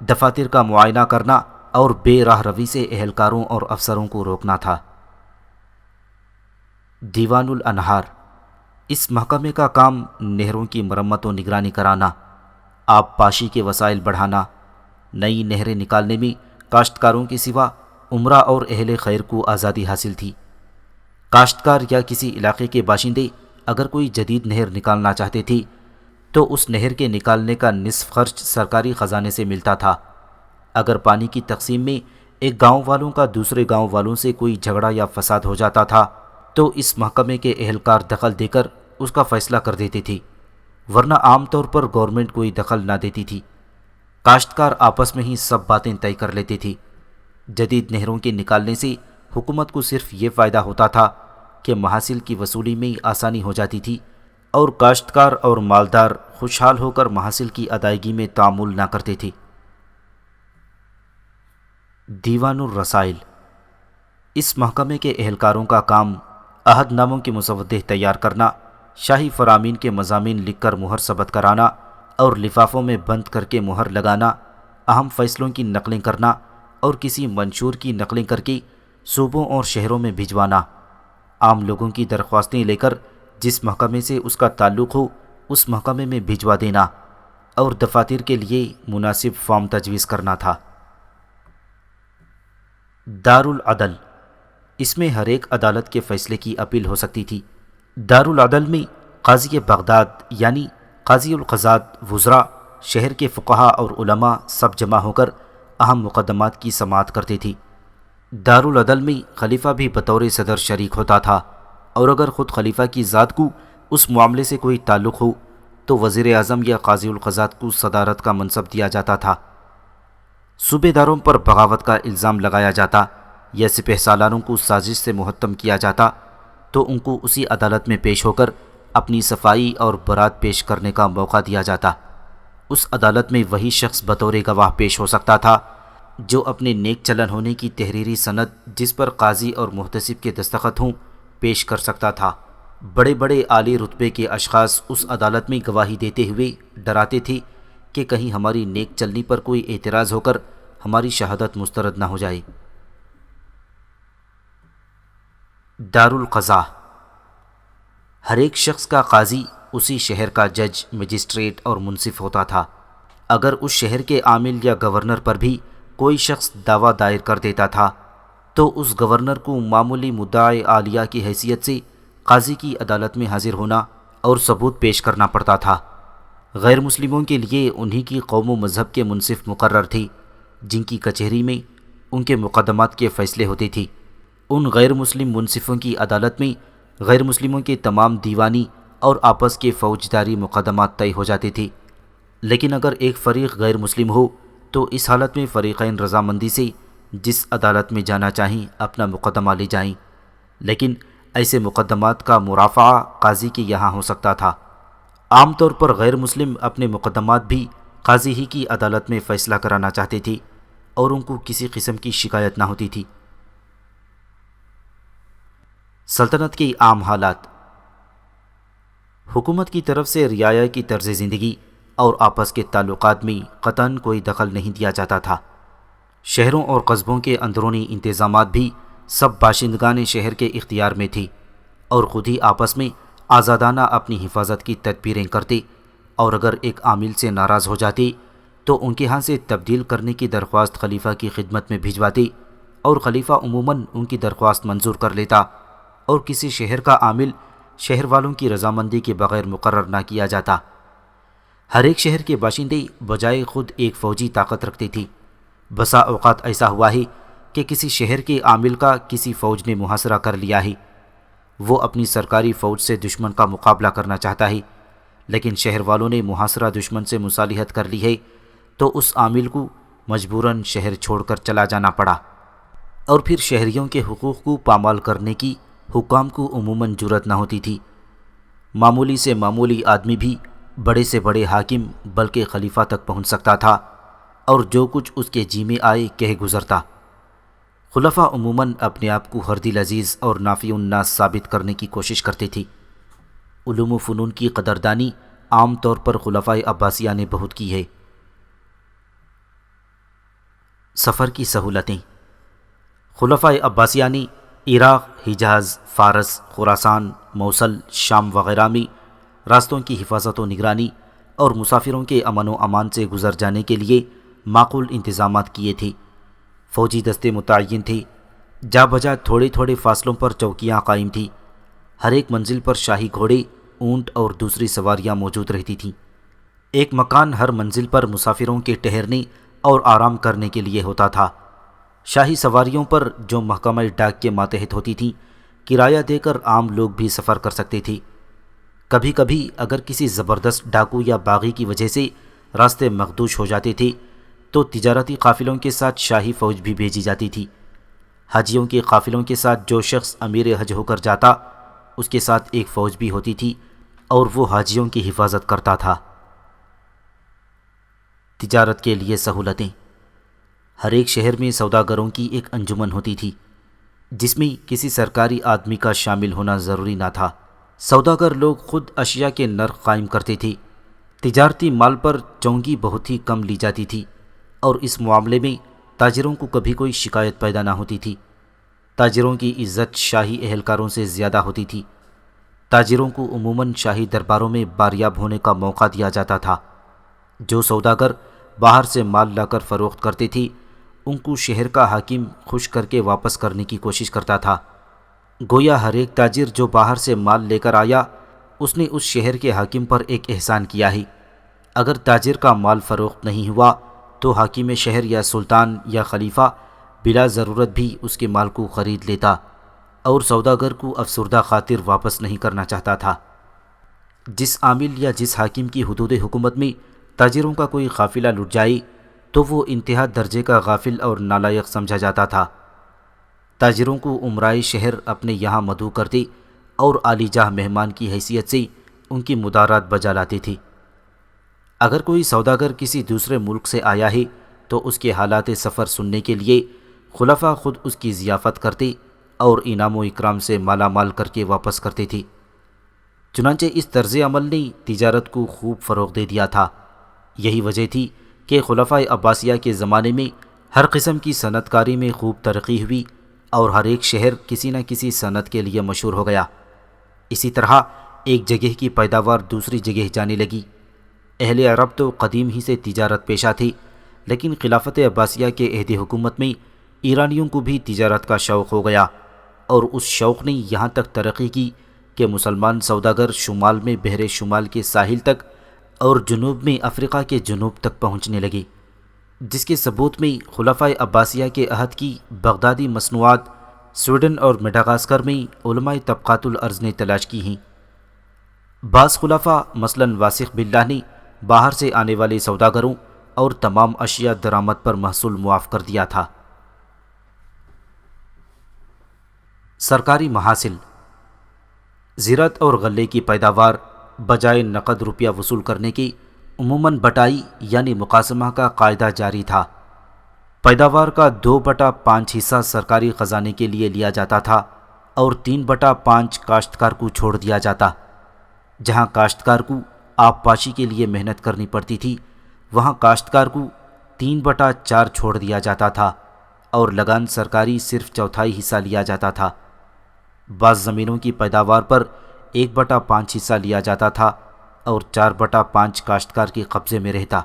دفاتر کا معائنہ کرنا اور بے راہ روی سے اہلکاروں اور افسروں کو روکنا تھا۔ دیوان الانہار، اس محکمے کا کام نہروں کی مرمت و نگرانی کرانا، آب پاشی کے وسائل بڑھانا، نئی نہریں نکالنے میں کاشتکاروں کے سوا عمرہ اور اہل خیر کو آزادی حاصل تھی۔ کاشتکار یا کسی علاقے کے باشندے اگر کوئی جدید نہر نکالنا چاہتے تھے تو اس نہر کے نکالنے کا نصف خرچ سرکاری خزانے سے ملتا تھا۔ اگر پانی کی تقسیم میں ایک گاؤں والوں کا دوسرے گاؤں والوں سے کوئی جھگڑا یا فساد ہو جاتا تھا تو اس محکمے کے اہلکار دخل دے کر اس کا فیصلہ کر دیتے تھے، ورنہ عام طور پر گورنمنٹ کوئی دخل نہ دیتی تھی۔ کاشتکار آپس میں ہی سب باتیں طے کر لیتے تھے۔ جدید نہروں کے نکالنے سے حکومت کو صرف یہ فائدہ ہوتا تھا کہ محاصل کی وصولی میں آسانی ہو جاتی تھی اور کاشتکار اور مالدار خوشحال ہو کر محاصل کی ادائیگی میں تعامل نہ کرتے تھے۔ دیوان الرسائل، اس محکمے کے اہلکاروں کا کام عہد ناموں کے مسودے تیار کرنا، شاہی فرامین کے مضامین لکھ کر مہر ثبت کرانا اور لفافوں میں بند کر کے مہر لگانا، اہم فیصلوں کی نقلیں کرنا اور کسی منشور کی نقلیں کر کے صوبوں اور شہروں میں بھجوانا، عام لوگوں کی درخواستیں لے کر جس محکمے سے اس کا تعلق ہو اس محکمے میں بھجوا دینا اور دفاتر کے لیے مناسب فارم تجویز کرنا تھا۔ دارالعدل، اس میں ہر ایک عدالت کے فیصلے کی اپیل ہو سکتی تھی۔ دارالعدل میں قاضی بغداد یعنی قاضی القضات، وزراء، شہر کے فقہا اور علماء سب جمع ہو کر اہم مقدمات کی سماعت کرتے تھے۔ دارالعدل میں خلیفہ بھی بطور صدر شریک ہوتا تھا، اور اگر خود خلیفہ کی ذات کو اس معاملے سے کوئی تعلق ہو تو وزیر اعظم یا قاضی القضات کو صدارت کا منصب دیا جاتا تھا۔ صوبے داروں پر بغاوت کا الزام لگایا جاتا یا سپہ سالاروں کو سازش سے محتم کیا جاتا تو ان کو اسی عدالت میں پیش ہو کر اپنی صفائی اور برات پیش کرنے کا موقع دیا جاتا۔ اس عدالت میں وہی شخص بطور گواہ پیش ہو سکتا تھا جو اپنے نیک چلن ہونے کی تحریری سند جس پر قاضی اور محتسب کے دستخط ہوں پیش کر سکتا تھا۔ بڑے بڑے عالی رتبے کے اشخاص اس عدالت میں گواہی دیتے ہوئے ڈراتے تھے کہ کہیں ہماری نیک چلنی پر کوئی اعتراض ہو کر ہماری شہادت مسترد نہ ہو جائے۔ دارالقضاء، ہر ایک شخص کا قاضی اسی شہر کا جج، مجسٹریٹ اور منصف ہوتا تھا۔ اگر اس شہر کے عامل یا گورنر پر بھی کوئی شخص دعویٰ دائر کر دیتا تھا تو اس گورنر کو معمولی مدعی عالیہ کی حیثیت سے قاضی کی عدالت میں حاضر ہونا اور ثبوت پیش کرنا پڑتا تھا۔ غیر مسلموں کے لیے انہی کی قوم و مذہب کے منصف مقرر تھے جن کی کچہری میں ان کے مقدمات کے فیصلے ہوتے تھے۔ ان غیر مسلم منصفوں کی عدالت میں غیر مسلموں کے تمام دیوانی اور آپس کے فوجداری مقدمات طے ہو جاتے تھے، لیکن اگر ایک فریق غیر مسلم ہو تو اس حالت میں فریقین رضامندی سے جس عدالت میں جانا چاہیں اپنا مقدمہ لے جائیں، لیکن ایسے مقدمات کا مرافعہ قاضی کے یہاں ہو سکتا تھا۔ عام طور پر غیر مسلم اپنے مقدمات بھی قاضی ہی کی عدالت میں فیصلہ کرانا چاہتے تھے اور ان کو کسی قسم کی شکایت نہ ہوتی تھی۔ سلطنت کے عام حالات، حکومت کی طرف سے رعایا کی طرز زندگی اور آپس کے تعلقات میں قطعاً کوئی دخل نہیں دیا جاتا تھا۔ شہروں اور قصبوں کے اندرونی انتظامات بھی سب باشندگان شہر کے اختیار میں تھی اور خود ہی آپس میں آزادانہ اپنی حفاظت کی تدبیریں کرتے، اور اگر ایک عامل سے ناراض ہو جاتے تو ان کے ہاں سے تبدیل کرنے کی درخواست خلیفہ کی خدمت میں بھجواتے، اور خلیفہ عموماً ان کی درخواست منظور کر لیتا، اور کسی شہر کا عامل شہر والوں کی رضامندی کے بغیر مقرر نہ کیا جاتا۔ ہر ایک شہر کے باشندے بجائے خود ایک فوجی طاقت رکھتے تھے۔ بسا اوقات ایسا ہوا ہے کہ کسی شہر کے عامل کا کسی فوج نے محاصرہ کر لیا ہے، وہ اپنی سرکاری فوج سے دشمن کا مقابلہ کرنا چاہتا ہے، لیکن شہر والوں نے محاصرہ دشمن سے مصالحت کر لی ہے تو اس عامل کو مجبوراً شہر چھوڑ کر چلا جانا پڑا، اور پھر شہریوں کے حقوق کو پامال کرنے کی حکام کو عموماً جرأت نہ ہوتی تھی۔ معمولی سے معمولی آدمی بھی بڑے سے بڑے حاکم بلکہ خلیفہ تک پہنچ سکتا تھا، اور جو کچھ اس کے جی میں آئے کہہ گزرتا۔ خلفاء عموماً اپنے آپ کو ہر دل عزیز اور نافع الناس ثابت کرنے کی کوشش کرتے تھے۔ علوم و فنون کی قدردانی عام طور پر خلفاء عباسیہ نے بہت کی ہے۔ سفر کی سہولتیں۔ خلفاء عباسیہ نے عراق، حجاز، فارس، خراسان، موصل، شام وغیرہ میں راستوں کی حفاظت و نگرانی اور مسافروں کے امن و امان سے گزر جانے کے لیے معقول انتظامات کیے تھے۔ فوجی دستے متعین تھے، جا بجا تھوڑے تھوڑے فاصلوں پر چوکیاں قائم تھیں، ہر ایک منزل پر شاہی گھوڑے، اونٹ اور دوسری سواریاں موجود رہتی تھیں۔ ایک مکان ہر منزل پر مسافروں کے ٹھہرنے اور آرام کرنے کے لیے ہوتا تھا۔ شاہی سواریوں پر جو محکمہ ڈاک کے ماتحت ہوتی تھیں، کرایہ دے کر عام لوگ بھی سفر کر سکتے تھے۔ کبھی کبھی اگر کسی زبردست ڈاکو یا باغی کی وجہ سے راستے مخدوش ہو جاتے تھے تو تجارتی قافلوں کے ساتھ شاہی فوج بھی بھیجی جاتی تھی۔ حاجیوں کے قافلوں کے ساتھ جو شخص امیر حج ہو کر جاتا، اس کے ساتھ ایک فوج بھی ہوتی تھی اور وہ حاجیوں کی حفاظت کرتا تھا۔ تجارت کے لیے سہولتیں۔ ہر ایک شہر میں سوداگروں کی ایک انجمن ہوتی تھی، جس میں کسی سرکاری آدمی کا شامل ہونا ضروری نہ تھا۔ سوداگر لوگ خود اشیاء کے نرخ قائم کرتے تھے۔ تجارتی مال پر چونگی بہت ہی کم لی جاتی تھی، اور اس معاملے میں تاجروں کو کبھی کوئی شکایت پیدا نہ ہوتی تھی۔ تاجروں کی عزت شاہی اہلکاروں سے زیادہ ہوتی تھی۔ تاجروں کو عموماً شاہی درباروں میں باریاب ہونے کا موقع دیا جاتا تھا۔ جو سوداگر باہر سے مال لا کر فروخت کرتے تھے، ان کو شہر کا حاکم خوش کر کے واپس کرنے کی کوشش کرتا تھا۔ گویا ہر ایک تاجر جو باہر سے مال لے کر آیا، اس نے اس شہر کے حاکم پر ایک احسان کیا ہے۔ اگر تاجر کا مال فروخت نہیں ہوا تو حاکم شہر یا سلطان یا خلیفہ بلا ضرورت بھی اس کے مال کو خرید لیتا، اور سوداگر کو افسردہ خاطر واپس نہیں کرنا چاہتا تھا۔ جس عامل یا جس حاکم کی حدود حکومت میں تاجروں کا کوئی قافلہ لٹ جائے تو وہ انتہا درجے کا غافل اور نالائق سمجھا جاتا تھا۔ تاجروں کو امرائے شہر اپنے یہاں مدعو کرتے اور عالی جاہ مہمان کی حیثیت سے ان کی مدارات بجا لاتے تھے۔ اگر کوئی سوداگر کسی دوسرے ملک سے آیا ہے تو اس کے حالات سفر سننے کے لیے خلفاء خود اس کی ضیافت کرتے اور انعام و اکرام سے مالا مال کر کے واپس کرتے تھے۔ چنانچہ اس طرز عمل نے تجارت کو خوب فروغ دے دیا تھا۔ یہی وجہ تھی کہ خلفاء عباسیہ کے زمانے میں ہر قسم کی صنعت کاری میں خوب ترقی ہوئی، اور ہر ایک شہر کسی نہ کسی صنعت کے لیے مشہور ہو گیا۔ اسی طرح ایک جگہ کی پیداوار دوسری جگہ جانے لگی۔ اہل عرب تو قدیم ہی سے تجارت پیشہ تھے، لیکن خلافت عباسیہ کے عہد حکومت میں ایرانیوں کو بھی تجارت کا شوق ہو گیا، اور اس شوق نے یہاں تک ترقی کی کہ مسلمان سوداگر شمال میں بحر شمال کے ساحل تک اور جنوب میں افریقہ کے جنوب تک پہنچنے لگے، جس کے ثبوت میں خلفاء عباسیہ کے عہد کی بغدادی مصنوعات سویڈن اور میڈاغاسکر میں علماء طبقات الارض نے تلاش کی ہیں۔ بعض خلفاء مثلاً واسق باللہ نے باہر سے آنے والے سوداگروں اور تمام اشیاء درآمد پر محصول معاف کر دیا تھا۔ سرکاری محاصل۔ زراعت اور غلے کی پیداوار بجائے نقد روپیہ وصول کرنے کے عموماً بٹائی یعنی مقاسمہ کا قاعدہ جاری تھا۔ پیداوار کا 2/5 حصہ سرکاری خزانے کے لیے لیا جاتا تھا اور 3/5 کاشتکار کو چھوڑ دیا جاتا۔ جہاں کاشتکار کو آب پاشی کے لیے محنت کرنی پڑتی تھی وہاں کاشتکار کو 3/4 چھوڑ دیا جاتا تھا اور لگان سرکاری صرف چوتھائی حصہ لیا جاتا تھا۔ بعض زمینوں کی پیداوار پر 1/5 حصہ لیا جاتا تھا اور 4/5 کاشتکار کے قبضے میں رہتا۔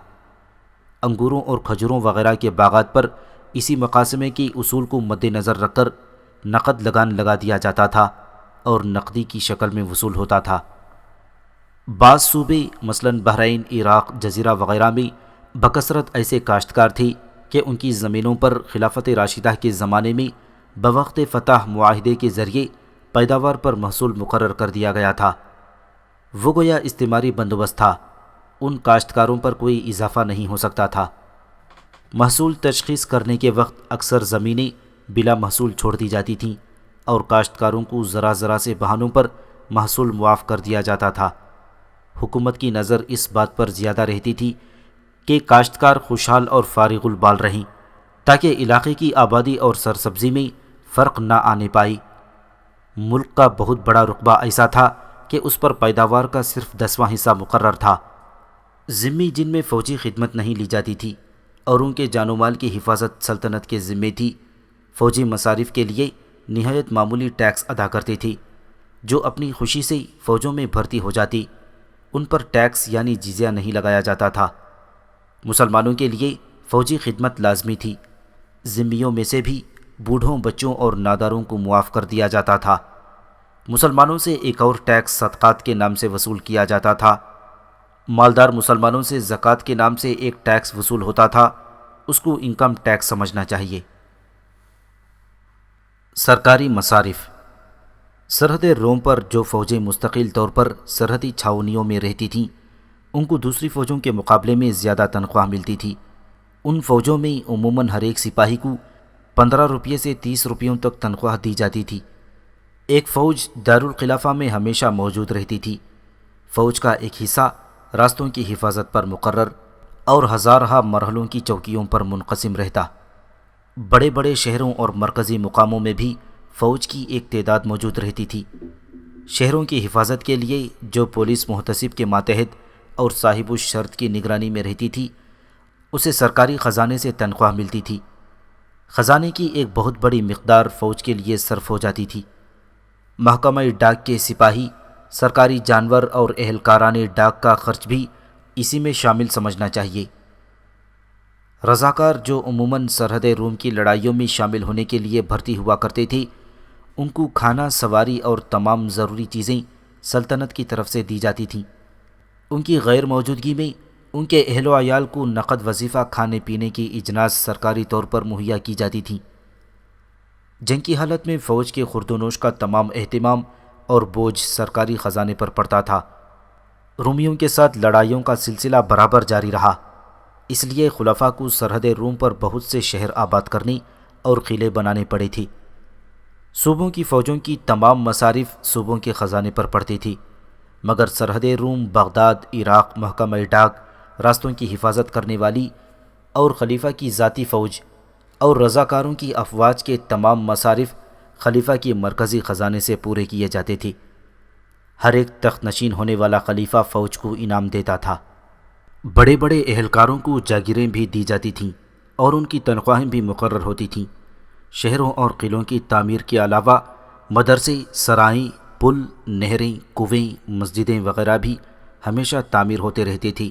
انگوروں اور کھجوروں وغیرہ کے باغات پر اسی مقاسمے کے اصول کو مد نظر رکھ کر نقد لگان لگا دیا جاتا تھا اور نقدی کی شکل میں وصول ہوتا تھا۔ بعض صوبے مثلاً بحرین، عراق، جزیرہ وغیرہ میں بکثرت ایسے کاشتکار تھے کہ ان کی زمینوں پر خلافت راشدہ کے زمانے میں بوقت فتح معاہدے کے ذریعے پیداوار پر محصول مقرر کر دیا گیا تھا۔ وہ گویا استعماری بندوبست تھا، ان کاشتکاروں پر کوئی اضافہ نہیں ہو سکتا تھا۔ محصول تشخیص کرنے کے وقت اکثر زمینیں بلا محصول چھوڑ دی جاتی تھیں اور کاشتکاروں کو ذرا ذرا سے بہانوں پر محصول معاف کر دیا جاتا تھا۔ حکومت کی نظر اس بات پر زیادہ رہتی تھی کہ کاشتکار خوشحال اور فارغ البال رہیں تاکہ علاقے کی آبادی اور سرسبزی میں فرق نہ آنے پائے۔ ملک کا بہت بڑا رقبہ ایسا تھا کہ اس پر پیداوار کا صرف 10واں حصہ مقرر تھا۔ ذمہ جن میں فوجی خدمت نہیں لی جاتی تھی اور ان کے جان و مال کی حفاظت سلطنت کے ذمے تھی، فوجی مصارف کے لیے نہایت معمولی ٹیکس ادا کرتے تھے۔ جو اپنی خوشی سے فوجوں میں بھرتی ہو جاتی ان پر ٹیکس یعنی جزیہ نہیں لگایا جاتا تھا۔ مسلمانوں کے لیے فوجی خدمت لازمی تھی۔ ذمیوں میں سے بھی بوڑھوں، بچوں اور ناداروں کو معاف کر دیا جاتا تھا۔ مسلمانوں سے ایک اور ٹیکس صدقات کے نام سے وصول کیا جاتا تھا۔ مالدار مسلمانوں سے زکوٰۃ کے نام سے ایک ٹیکس وصول ہوتا تھا، اس کو انکم ٹیکس سمجھنا چاہیے۔ سرکاری مصارف۔ سرحد روم پر جو فوجیں مستقل طور پر سرحدی چھاؤنیوں میں رہتی تھیں ان کو دوسری فوجوں کے مقابلے میں زیادہ تنخواہ ملتی تھی۔ ان فوجوں میں عموماً ہر ایک سپاہی کو 15 روپے سے 30 روپیوں تک تنخواہ دی جاتی تھی۔ ایک فوج دارالخلافہ میں ہمیشہ موجود رہتی تھی۔ فوج کا ایک حصہ راستوں کی حفاظت پر مقرر اور ہزارہا مرحلوں کی چوکیوں پر منقسم رہتا۔ بڑے بڑے شہروں اور مرکزی مقاموں میں بھی فوج کی ایک تعداد موجود رہتی تھی۔ شہروں کی حفاظت کے لیے جو پولیس محتسب کے ماتحت اور صاحب الشرط کی نگرانی میں رہتی تھی اسے سرکاری خزانے سے تنخواہ ملتی تھی۔ خزانے کی ایک بہت بڑی مقدار فوج کے لیے صرف ہو جاتی تھی۔ محکمہ ڈاک کے سپاہی، سرکاری جانور اور اہلکاران ڈاک کا خرچ بھی اسی میں شامل سمجھنا چاہیے۔ رضاکار جو عموماً سرحد روم کی لڑائیوں میں شامل ہونے کے لیے بھرتی ہوا کرتے تھے ان کو کھانا، سواری اور تمام ضروری چیزیں سلطنت کی طرف سے دی جاتی تھیں۔ ان کی غیر موجودگی میں ان کے اہل و عیال کو نقد وظیفہ کھانے پینے کی اجناس سرکاری طور پر مہیا کی جاتی تھیں۔ جنگ کی حالت میں فوج کے خورد و نوش کا تمام اہتمام اور بوجھ سرکاری خزانے پر پڑتا تھا۔ رومیوں کے ساتھ لڑائیوں کا سلسلہ برابر جاری رہا، اس لیے خلفاء کو سرحد روم پر بہت سے شہر آباد کرنے اور قلعے بنانے پڑے تھے۔ صوبوں کی فوجوں کی تمام مصارف صوبوں کے خزانے پر پڑتی تھی، مگر سرحد روم، بغداد، عراق، محکمہ ڈاک، راستوں کی حفاظت کرنے والی اور خلیفہ کی ذاتی فوج اور رضاکاروں کی افواج کے تمام مصارف خلیفہ کی مرکزی خزانے سے پورے کیے جاتے تھے۔ ہر ایک تخت نشین ہونے والا خلیفہ فوج کو انعام دیتا تھا۔ بڑے بڑے اہلکاروں کو جاگیریں بھی دی جاتی تھیں اور ان کی تنخواہیں بھی مقرر ہوتی تھیں۔ شہروں اور قلعوں کی تعمیر کے علاوہ مدرسے، سرائیں، پل، نہریں، کنویں، مسجدیں وغیرہ بھی ہمیشہ تعمیر ہوتے رہتے تھے۔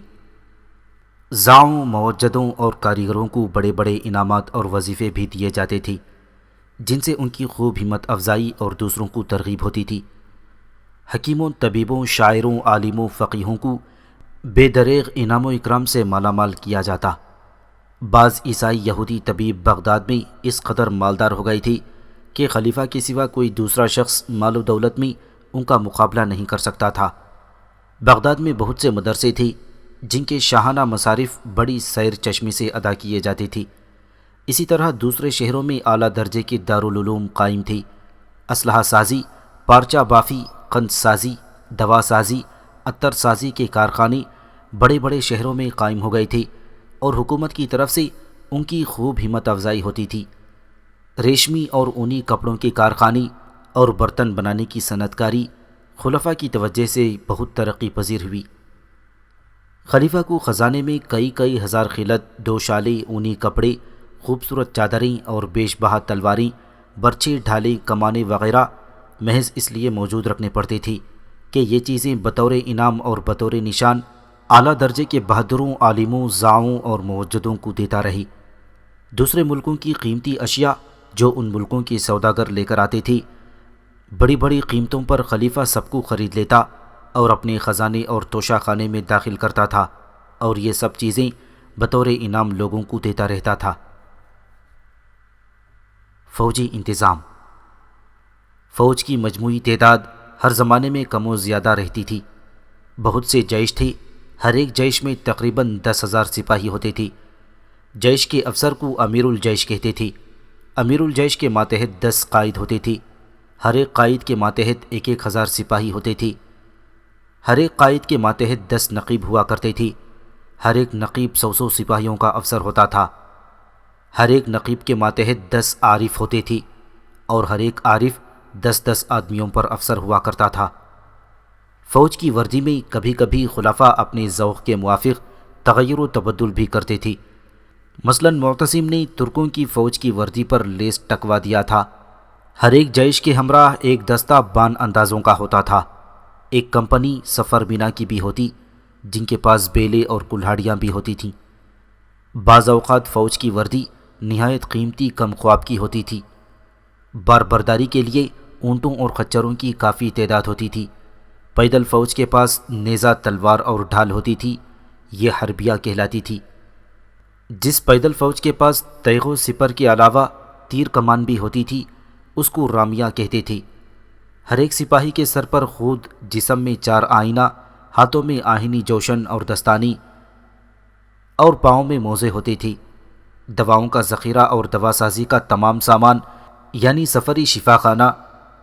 زاؤں، موجدوں اور کاریگروں کو بڑے بڑے انعامات اور وظیفے بھی دیے جاتے تھے جن سے ان کی خوب ہمت افزائی اور دوسروں کو ترغیب ہوتی تھی۔ حکیموں، طبیبوں، شاعروں، عالموں، فقیہوں کو بے دریغ انعام و اکرام سے مالا مال کیا جاتا۔ بعض عیسائی یہودی طبیب بغداد میں اس قدر مالدار ہو گئے تھے کہ خلیفہ کے سوا کوئی دوسرا شخص مال و دولت میں ان کا مقابلہ نہیں کر سکتا تھا۔ بغداد میں بہت سے مدرسے تھے جن کے شاہانہ مصارف بڑی سیر چشمی سے ادا کیے جاتے تھے۔ اسی طرح دوسرے شہروں میں اعلیٰ درجے کی دارالعلوم قائم تھی۔ اسلحہ سازی، پارچہ بافی، قند سازی، دوا سازی، عطر سازی کے کارخانے بڑے بڑے شہروں میں قائم ہو گئے تھے اور حکومت کی طرف سے ان کی خوب ہمت افزائی ہوتی تھی۔ ریشمی اور اونی کپڑوں کے کارخانے اور برتن بنانے کی صنعت کاری خلفاء کی توجہ سے بہت ترقی پذیر ہوئی۔ خلیفہ کو خزانے میں کئی ہزار خلعت، 2 شالیں، اونی کپڑے، خوبصورت چادریں اور بیش بہا تلواریں، برچے، ڈھالیں، کمانیں وغیرہ محض اس لیے موجود رکھنے پڑتی تھی کہ یہ چیزیں بطور انعام اور بطور نشان اعلیٰ درجے کے بہادروں، عالموں، زاؤں اور موجدوں کو دیتا رہی۔ دوسرے ملکوں کی قیمتی اشیاء جو ان ملکوں کے سوداگر لے کر آتے تھے، بڑی بڑی قیمتوں پر خلیفہ سب کو خرید لیتا اور اپنے خزانے اور توشہ خانے میں داخل کرتا تھا، اور یہ سب چیزیں بطور انعام لوگوں کو دیتا رہتا تھا۔ فوجی انتظام۔ فوج کی مجموعی تعداد ہر زمانے میں کم و زیادہ رہتی تھی۔ بہت سے جیش تھے، ہر ایک جیش میں تقریباً 10,000 سپاہی ہوتے تھے۔ جیش کے افسر کو امیر الجیش کہتے تھے۔ امیر الجیش کے ماتحت 10 قائد ہوتے تھے۔ ہر ایک قائد کے ماتحت 1,000 سپاہی ہوتے تھے۔ ہر ایک قائد کے ماتحت 10 نقیب ہوا کرتے تھے۔ ہر ایک نقیب 100 سپاہیوں کا افسر ہوتا تھا۔ ہر ایک نقیب کے ماتحت 10 عارف ہوتے تھے، اور ہر ایک عارف 10 آدمیوں پر افسر ہوا کرتا تھا۔ فوج کی وردی میں کبھی کبھی خلفاء اپنے ذوق کے موافق تغیر و تبدل بھی کرتے تھے۔ مثلاً معتصم نے ترکوں کی فوج کی وردی پر لیس ٹکوا دیا تھا۔ ہر ایک جیش کے ہمراہ ایک دستہ بان اندازوں کا ہوتا تھا۔ ایک کمپنی سفر بنا کی بھی ہوتی، جن کے پاس بیلے اور کلہاڑیاں بھی ہوتی تھیں۔ بعض اوقات فوج کی وردی نہایت قیمتی کم خواب کی ہوتی تھی۔ بار برداری کے لیے اونٹوں اور خچروں کی کافی تعداد ہوتی تھی۔ پیدل فوج کے پاس نیزہ، تلوار اور ڈھال ہوتی تھی، یہ حربیہ کہلاتی تھی۔ جس پیدل فوج کے پاس تیغ و سپر کے علاوہ تیر کمان بھی ہوتی تھی، اس کو رامیہ کہتے تھے۔ ہر ایک سپاہی کے سر پر خود، جسم میں 4 آئینہ، ہاتھوں میں آہنی جوشن اور دستانی، اور پاؤں میں موزے ہوتے تھے۔ دواؤں کا ذخیرہ اور دوا سازی کا تمام سامان، یعنی سفری شفا خانہ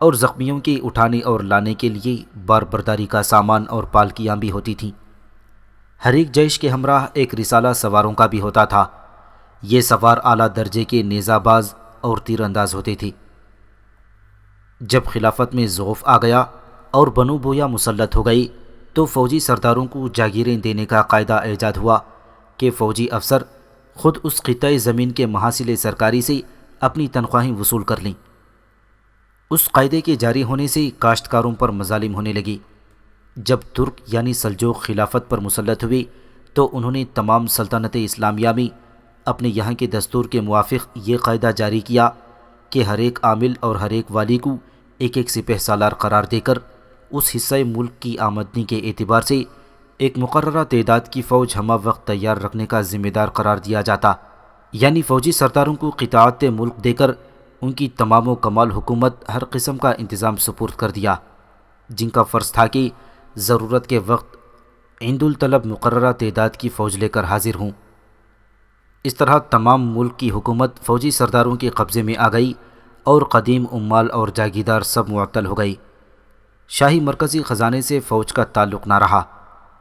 اور زخمیوں کے اٹھانے اور لانے کے لیے بار برداری کا سامان اور پالکیاں بھی ہوتی تھیں۔ ہر ایک جیش کے ہمراہ ایک رسالہ سواروں کا بھی ہوتا تھا۔ یہ سوار اعلیٰ درجے کے نیزہ باز اور تیر انداز ہوتے تھے۔ جب خلافت میں ضعف آ گیا اور بنو بویا مسلط ہو گئی، تو فوجی سرداروں کو جاگیریں دینے کا قاعدہ ایجاد ہوا کہ فوجی افسر خود اس خطۂ زمین کے محاصل سرکاری سے اپنی تنخواہیں وصول کر لیں۔ اس قاعدے کے جاری ہونے سے کاشتکاروں پر مظالم ہونے لگے۔ جب ترک یعنی سلجوق خلافت پر مسلط ہوئے، تو انہوں نے تمام سلطنت اسلامیہ میں اپنے یہاں کے دستور کے موافق یہ قاعدہ جاری کیا کہ ہر ایک عامل اور ہر ایک والی کو ایک سپہ سالار قرار دے کر اس حصہ ملک کی آمدنی کے اعتبار سے ایک مقررہ تعداد کی فوج ہمہ وقت تیار رکھنے کا ذمہ دار قرار دیا جاتا، یعنی فوجی سرداروں کو قطاعت ملک دے کر ان کی تمام و کمال حکومت ہر قسم کا انتظام سپرد کر دیا، جن کا فرض تھا کہ ضرورت کے وقت عند الطلب مقررہ تعداد کی فوج لے کر حاضر ہوں۔ اس طرح تمام ملک کی حکومت فوجی سرداروں کے قبضے میں آ گئی، اور قدیم عمال اور جاگیردار سب معطل ہو گئی۔ شاہی مرکزی خزانے سے فوج کا تعلق نہ رہا،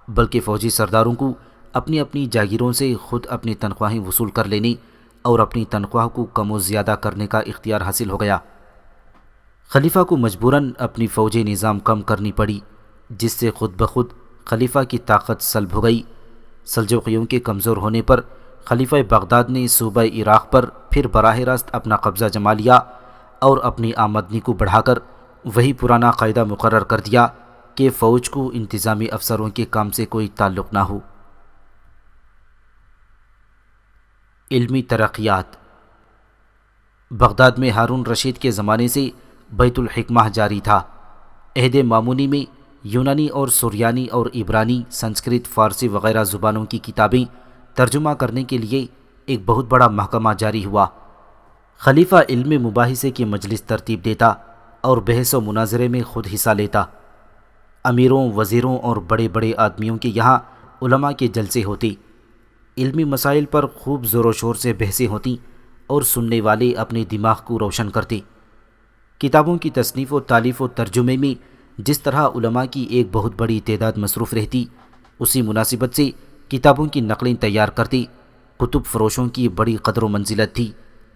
بلکہ فوجی سرداروں کو اپنی اپنی جاگیروں سے خود اپنی تنخواہیں وصول کر لینے اور اپنی تنخواہ کو کم و زیادہ کرنے کا اختیار حاصل ہو گیا۔ خلیفہ کو مجبوراً اپنی فوجی نظام کم کرنی پڑی، جس سے خود بخود خلیفہ کی طاقت سلب ہو گئی۔ سلجوقیوں کے کمزور ہونے پر خلیفہ بغداد نے صوبہ عراق پر پھر براہ راست اپنا قبضہ جما لیا اور اپنی آمدنی کو بڑھا کر وہی پرانا قاعدہ مقرر کر دیا کہ فوج کو انتظامی افسروں کے کام سے کوئی تعلق نہ ہو۔ علمی ترقیات۔ بغداد میں ہارون رشید کے زمانے سے بیت الحکمہ جاری تھا۔ عہد مامونی میں یونانی اور سریانی اور عبرانی، سنسکرت، فارسی وغیرہ زبانوں کی کتابیں ترجمہ کرنے کے لیے ایک بہت بڑا محکمہ جاری ہوا۔ خلیفہ علم مباحثے کی مجلس ترتیب دیتا اور بحث و مناظرے میں خود حصہ لیتا۔ امیروں، وزیروں اور بڑے بڑے آدمیوں کے یہاں علماء کے جلسے ہوتے۔ علمی مسائل پر خوب زور و شور سے بحثیں ہوتیں اور سننے والے اپنے دماغ کو روشن کرتے۔ کتابوں کی تصنیف و تالیف و ترجمے میں جس طرح علماء کی ایک بہت بڑی تعداد مصروف رہتی، اسی مناسبت سے کتابوں کی نقلیں تیار کرتے۔ کتب فروشوں کی بڑی قدر و منزلت تھی،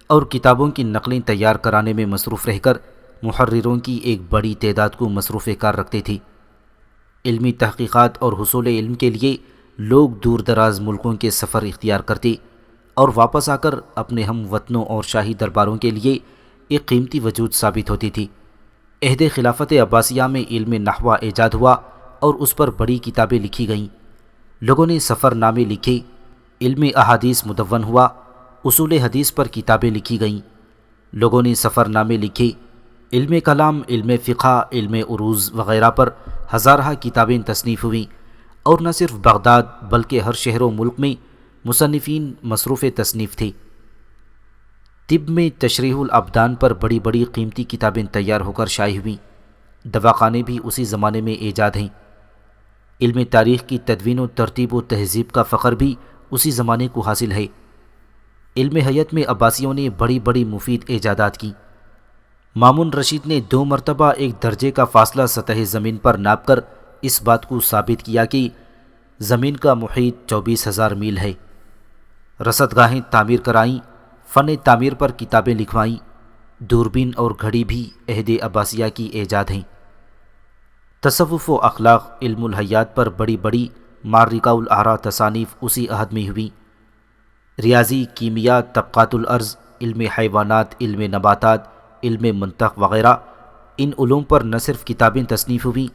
اور کتابوں کی نقلیں تیار کرانے میں مصروف رہ کر محرروں کی ایک بڑی تعداد کو مصروف کار رکھتے تھے۔ علمی تحقیقات اور حصول علم کے لیے لوگ دور دراز ملکوں کے سفر اختیار کرتے اور واپس آ کر اپنے ہم وطنوں اور شاہی درباروں کے لیے ایک قیمتی وجود ثابت ہوتی تھی۔ عہد خلافت عباسیہ میں علم نحو ایجاد ہوا اور اس پر بڑی کتابیں لکھی گئیں۔ لوگوں نے سفر نامے لکھے، علم احادیث مدون ہوا، اصول حدیث پر کتابیں لکھی گئیں۔ لوگوں نے سفر نامے لکھے، علم کلام، علم فقہ، علم عروض وغیرہ پر ہزارہ کتابیں تصنیف ہوئیں، اور نہ صرف بغداد بلکہ ہر شہر و ملک میں مصنفین مصروف تصنیف تھے۔ طب میں تشریح الابدان پر بڑی بڑی قیمتی کتابیں تیار ہو کر شائع ہوئیں۔ دواخانے بھی اسی زمانے میں ایجاد ہیں۔ علم تاریخ کی تدوین و ترتیب و تہذیب کا فخر بھی اسی زمانے کو حاصل ہے۔ علم حیت میں عباسیوں نے بڑی بڑی مفید ایجادات کی۔ مامون رشید نے 2 مرتبہ ایک درجے کا فاصلہ سطح زمین پر ناپ کر اس بات کو ثابت کیا کہ زمین کا محیط 24,000 میل ہے۔ رصدگاہیں تعمیر کرائیں، فن تعمیر پر کتابیں لکھوائیں۔ دوربین اور گھڑی بھی عہد عباسیہ کی ایجاد ہیں۔ تصوف و اخلاق، علم الحیات پر بڑی بڑی معرکہ الاعریٰ تصانیف اسی عہد میں ہوئیں۔ ریاضی، کیمیا، طبقات الارض، علم حیوانات، علم نباتات، علم منطق وغیرہ، ان علوم پر نہ صرف کتابیں تصنیف ہوئیں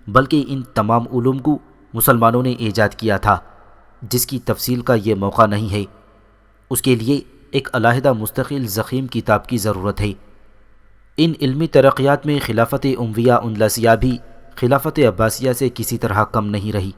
بلکہ ان تمام علوم کو مسلمانوں نے ایجاد کیا تھا، جس کی تفصیل کا یہ موقع نہیں ہے۔ اس کے لیے ایک علیحدہ مستقل ضخیم کتاب کی ضرورت ہے۔ ان علمی ترقیات میں خلافت امویہ اندلسیہ بھی خلافت عباسیہ سے کسی طرح کم نہیں رہی۔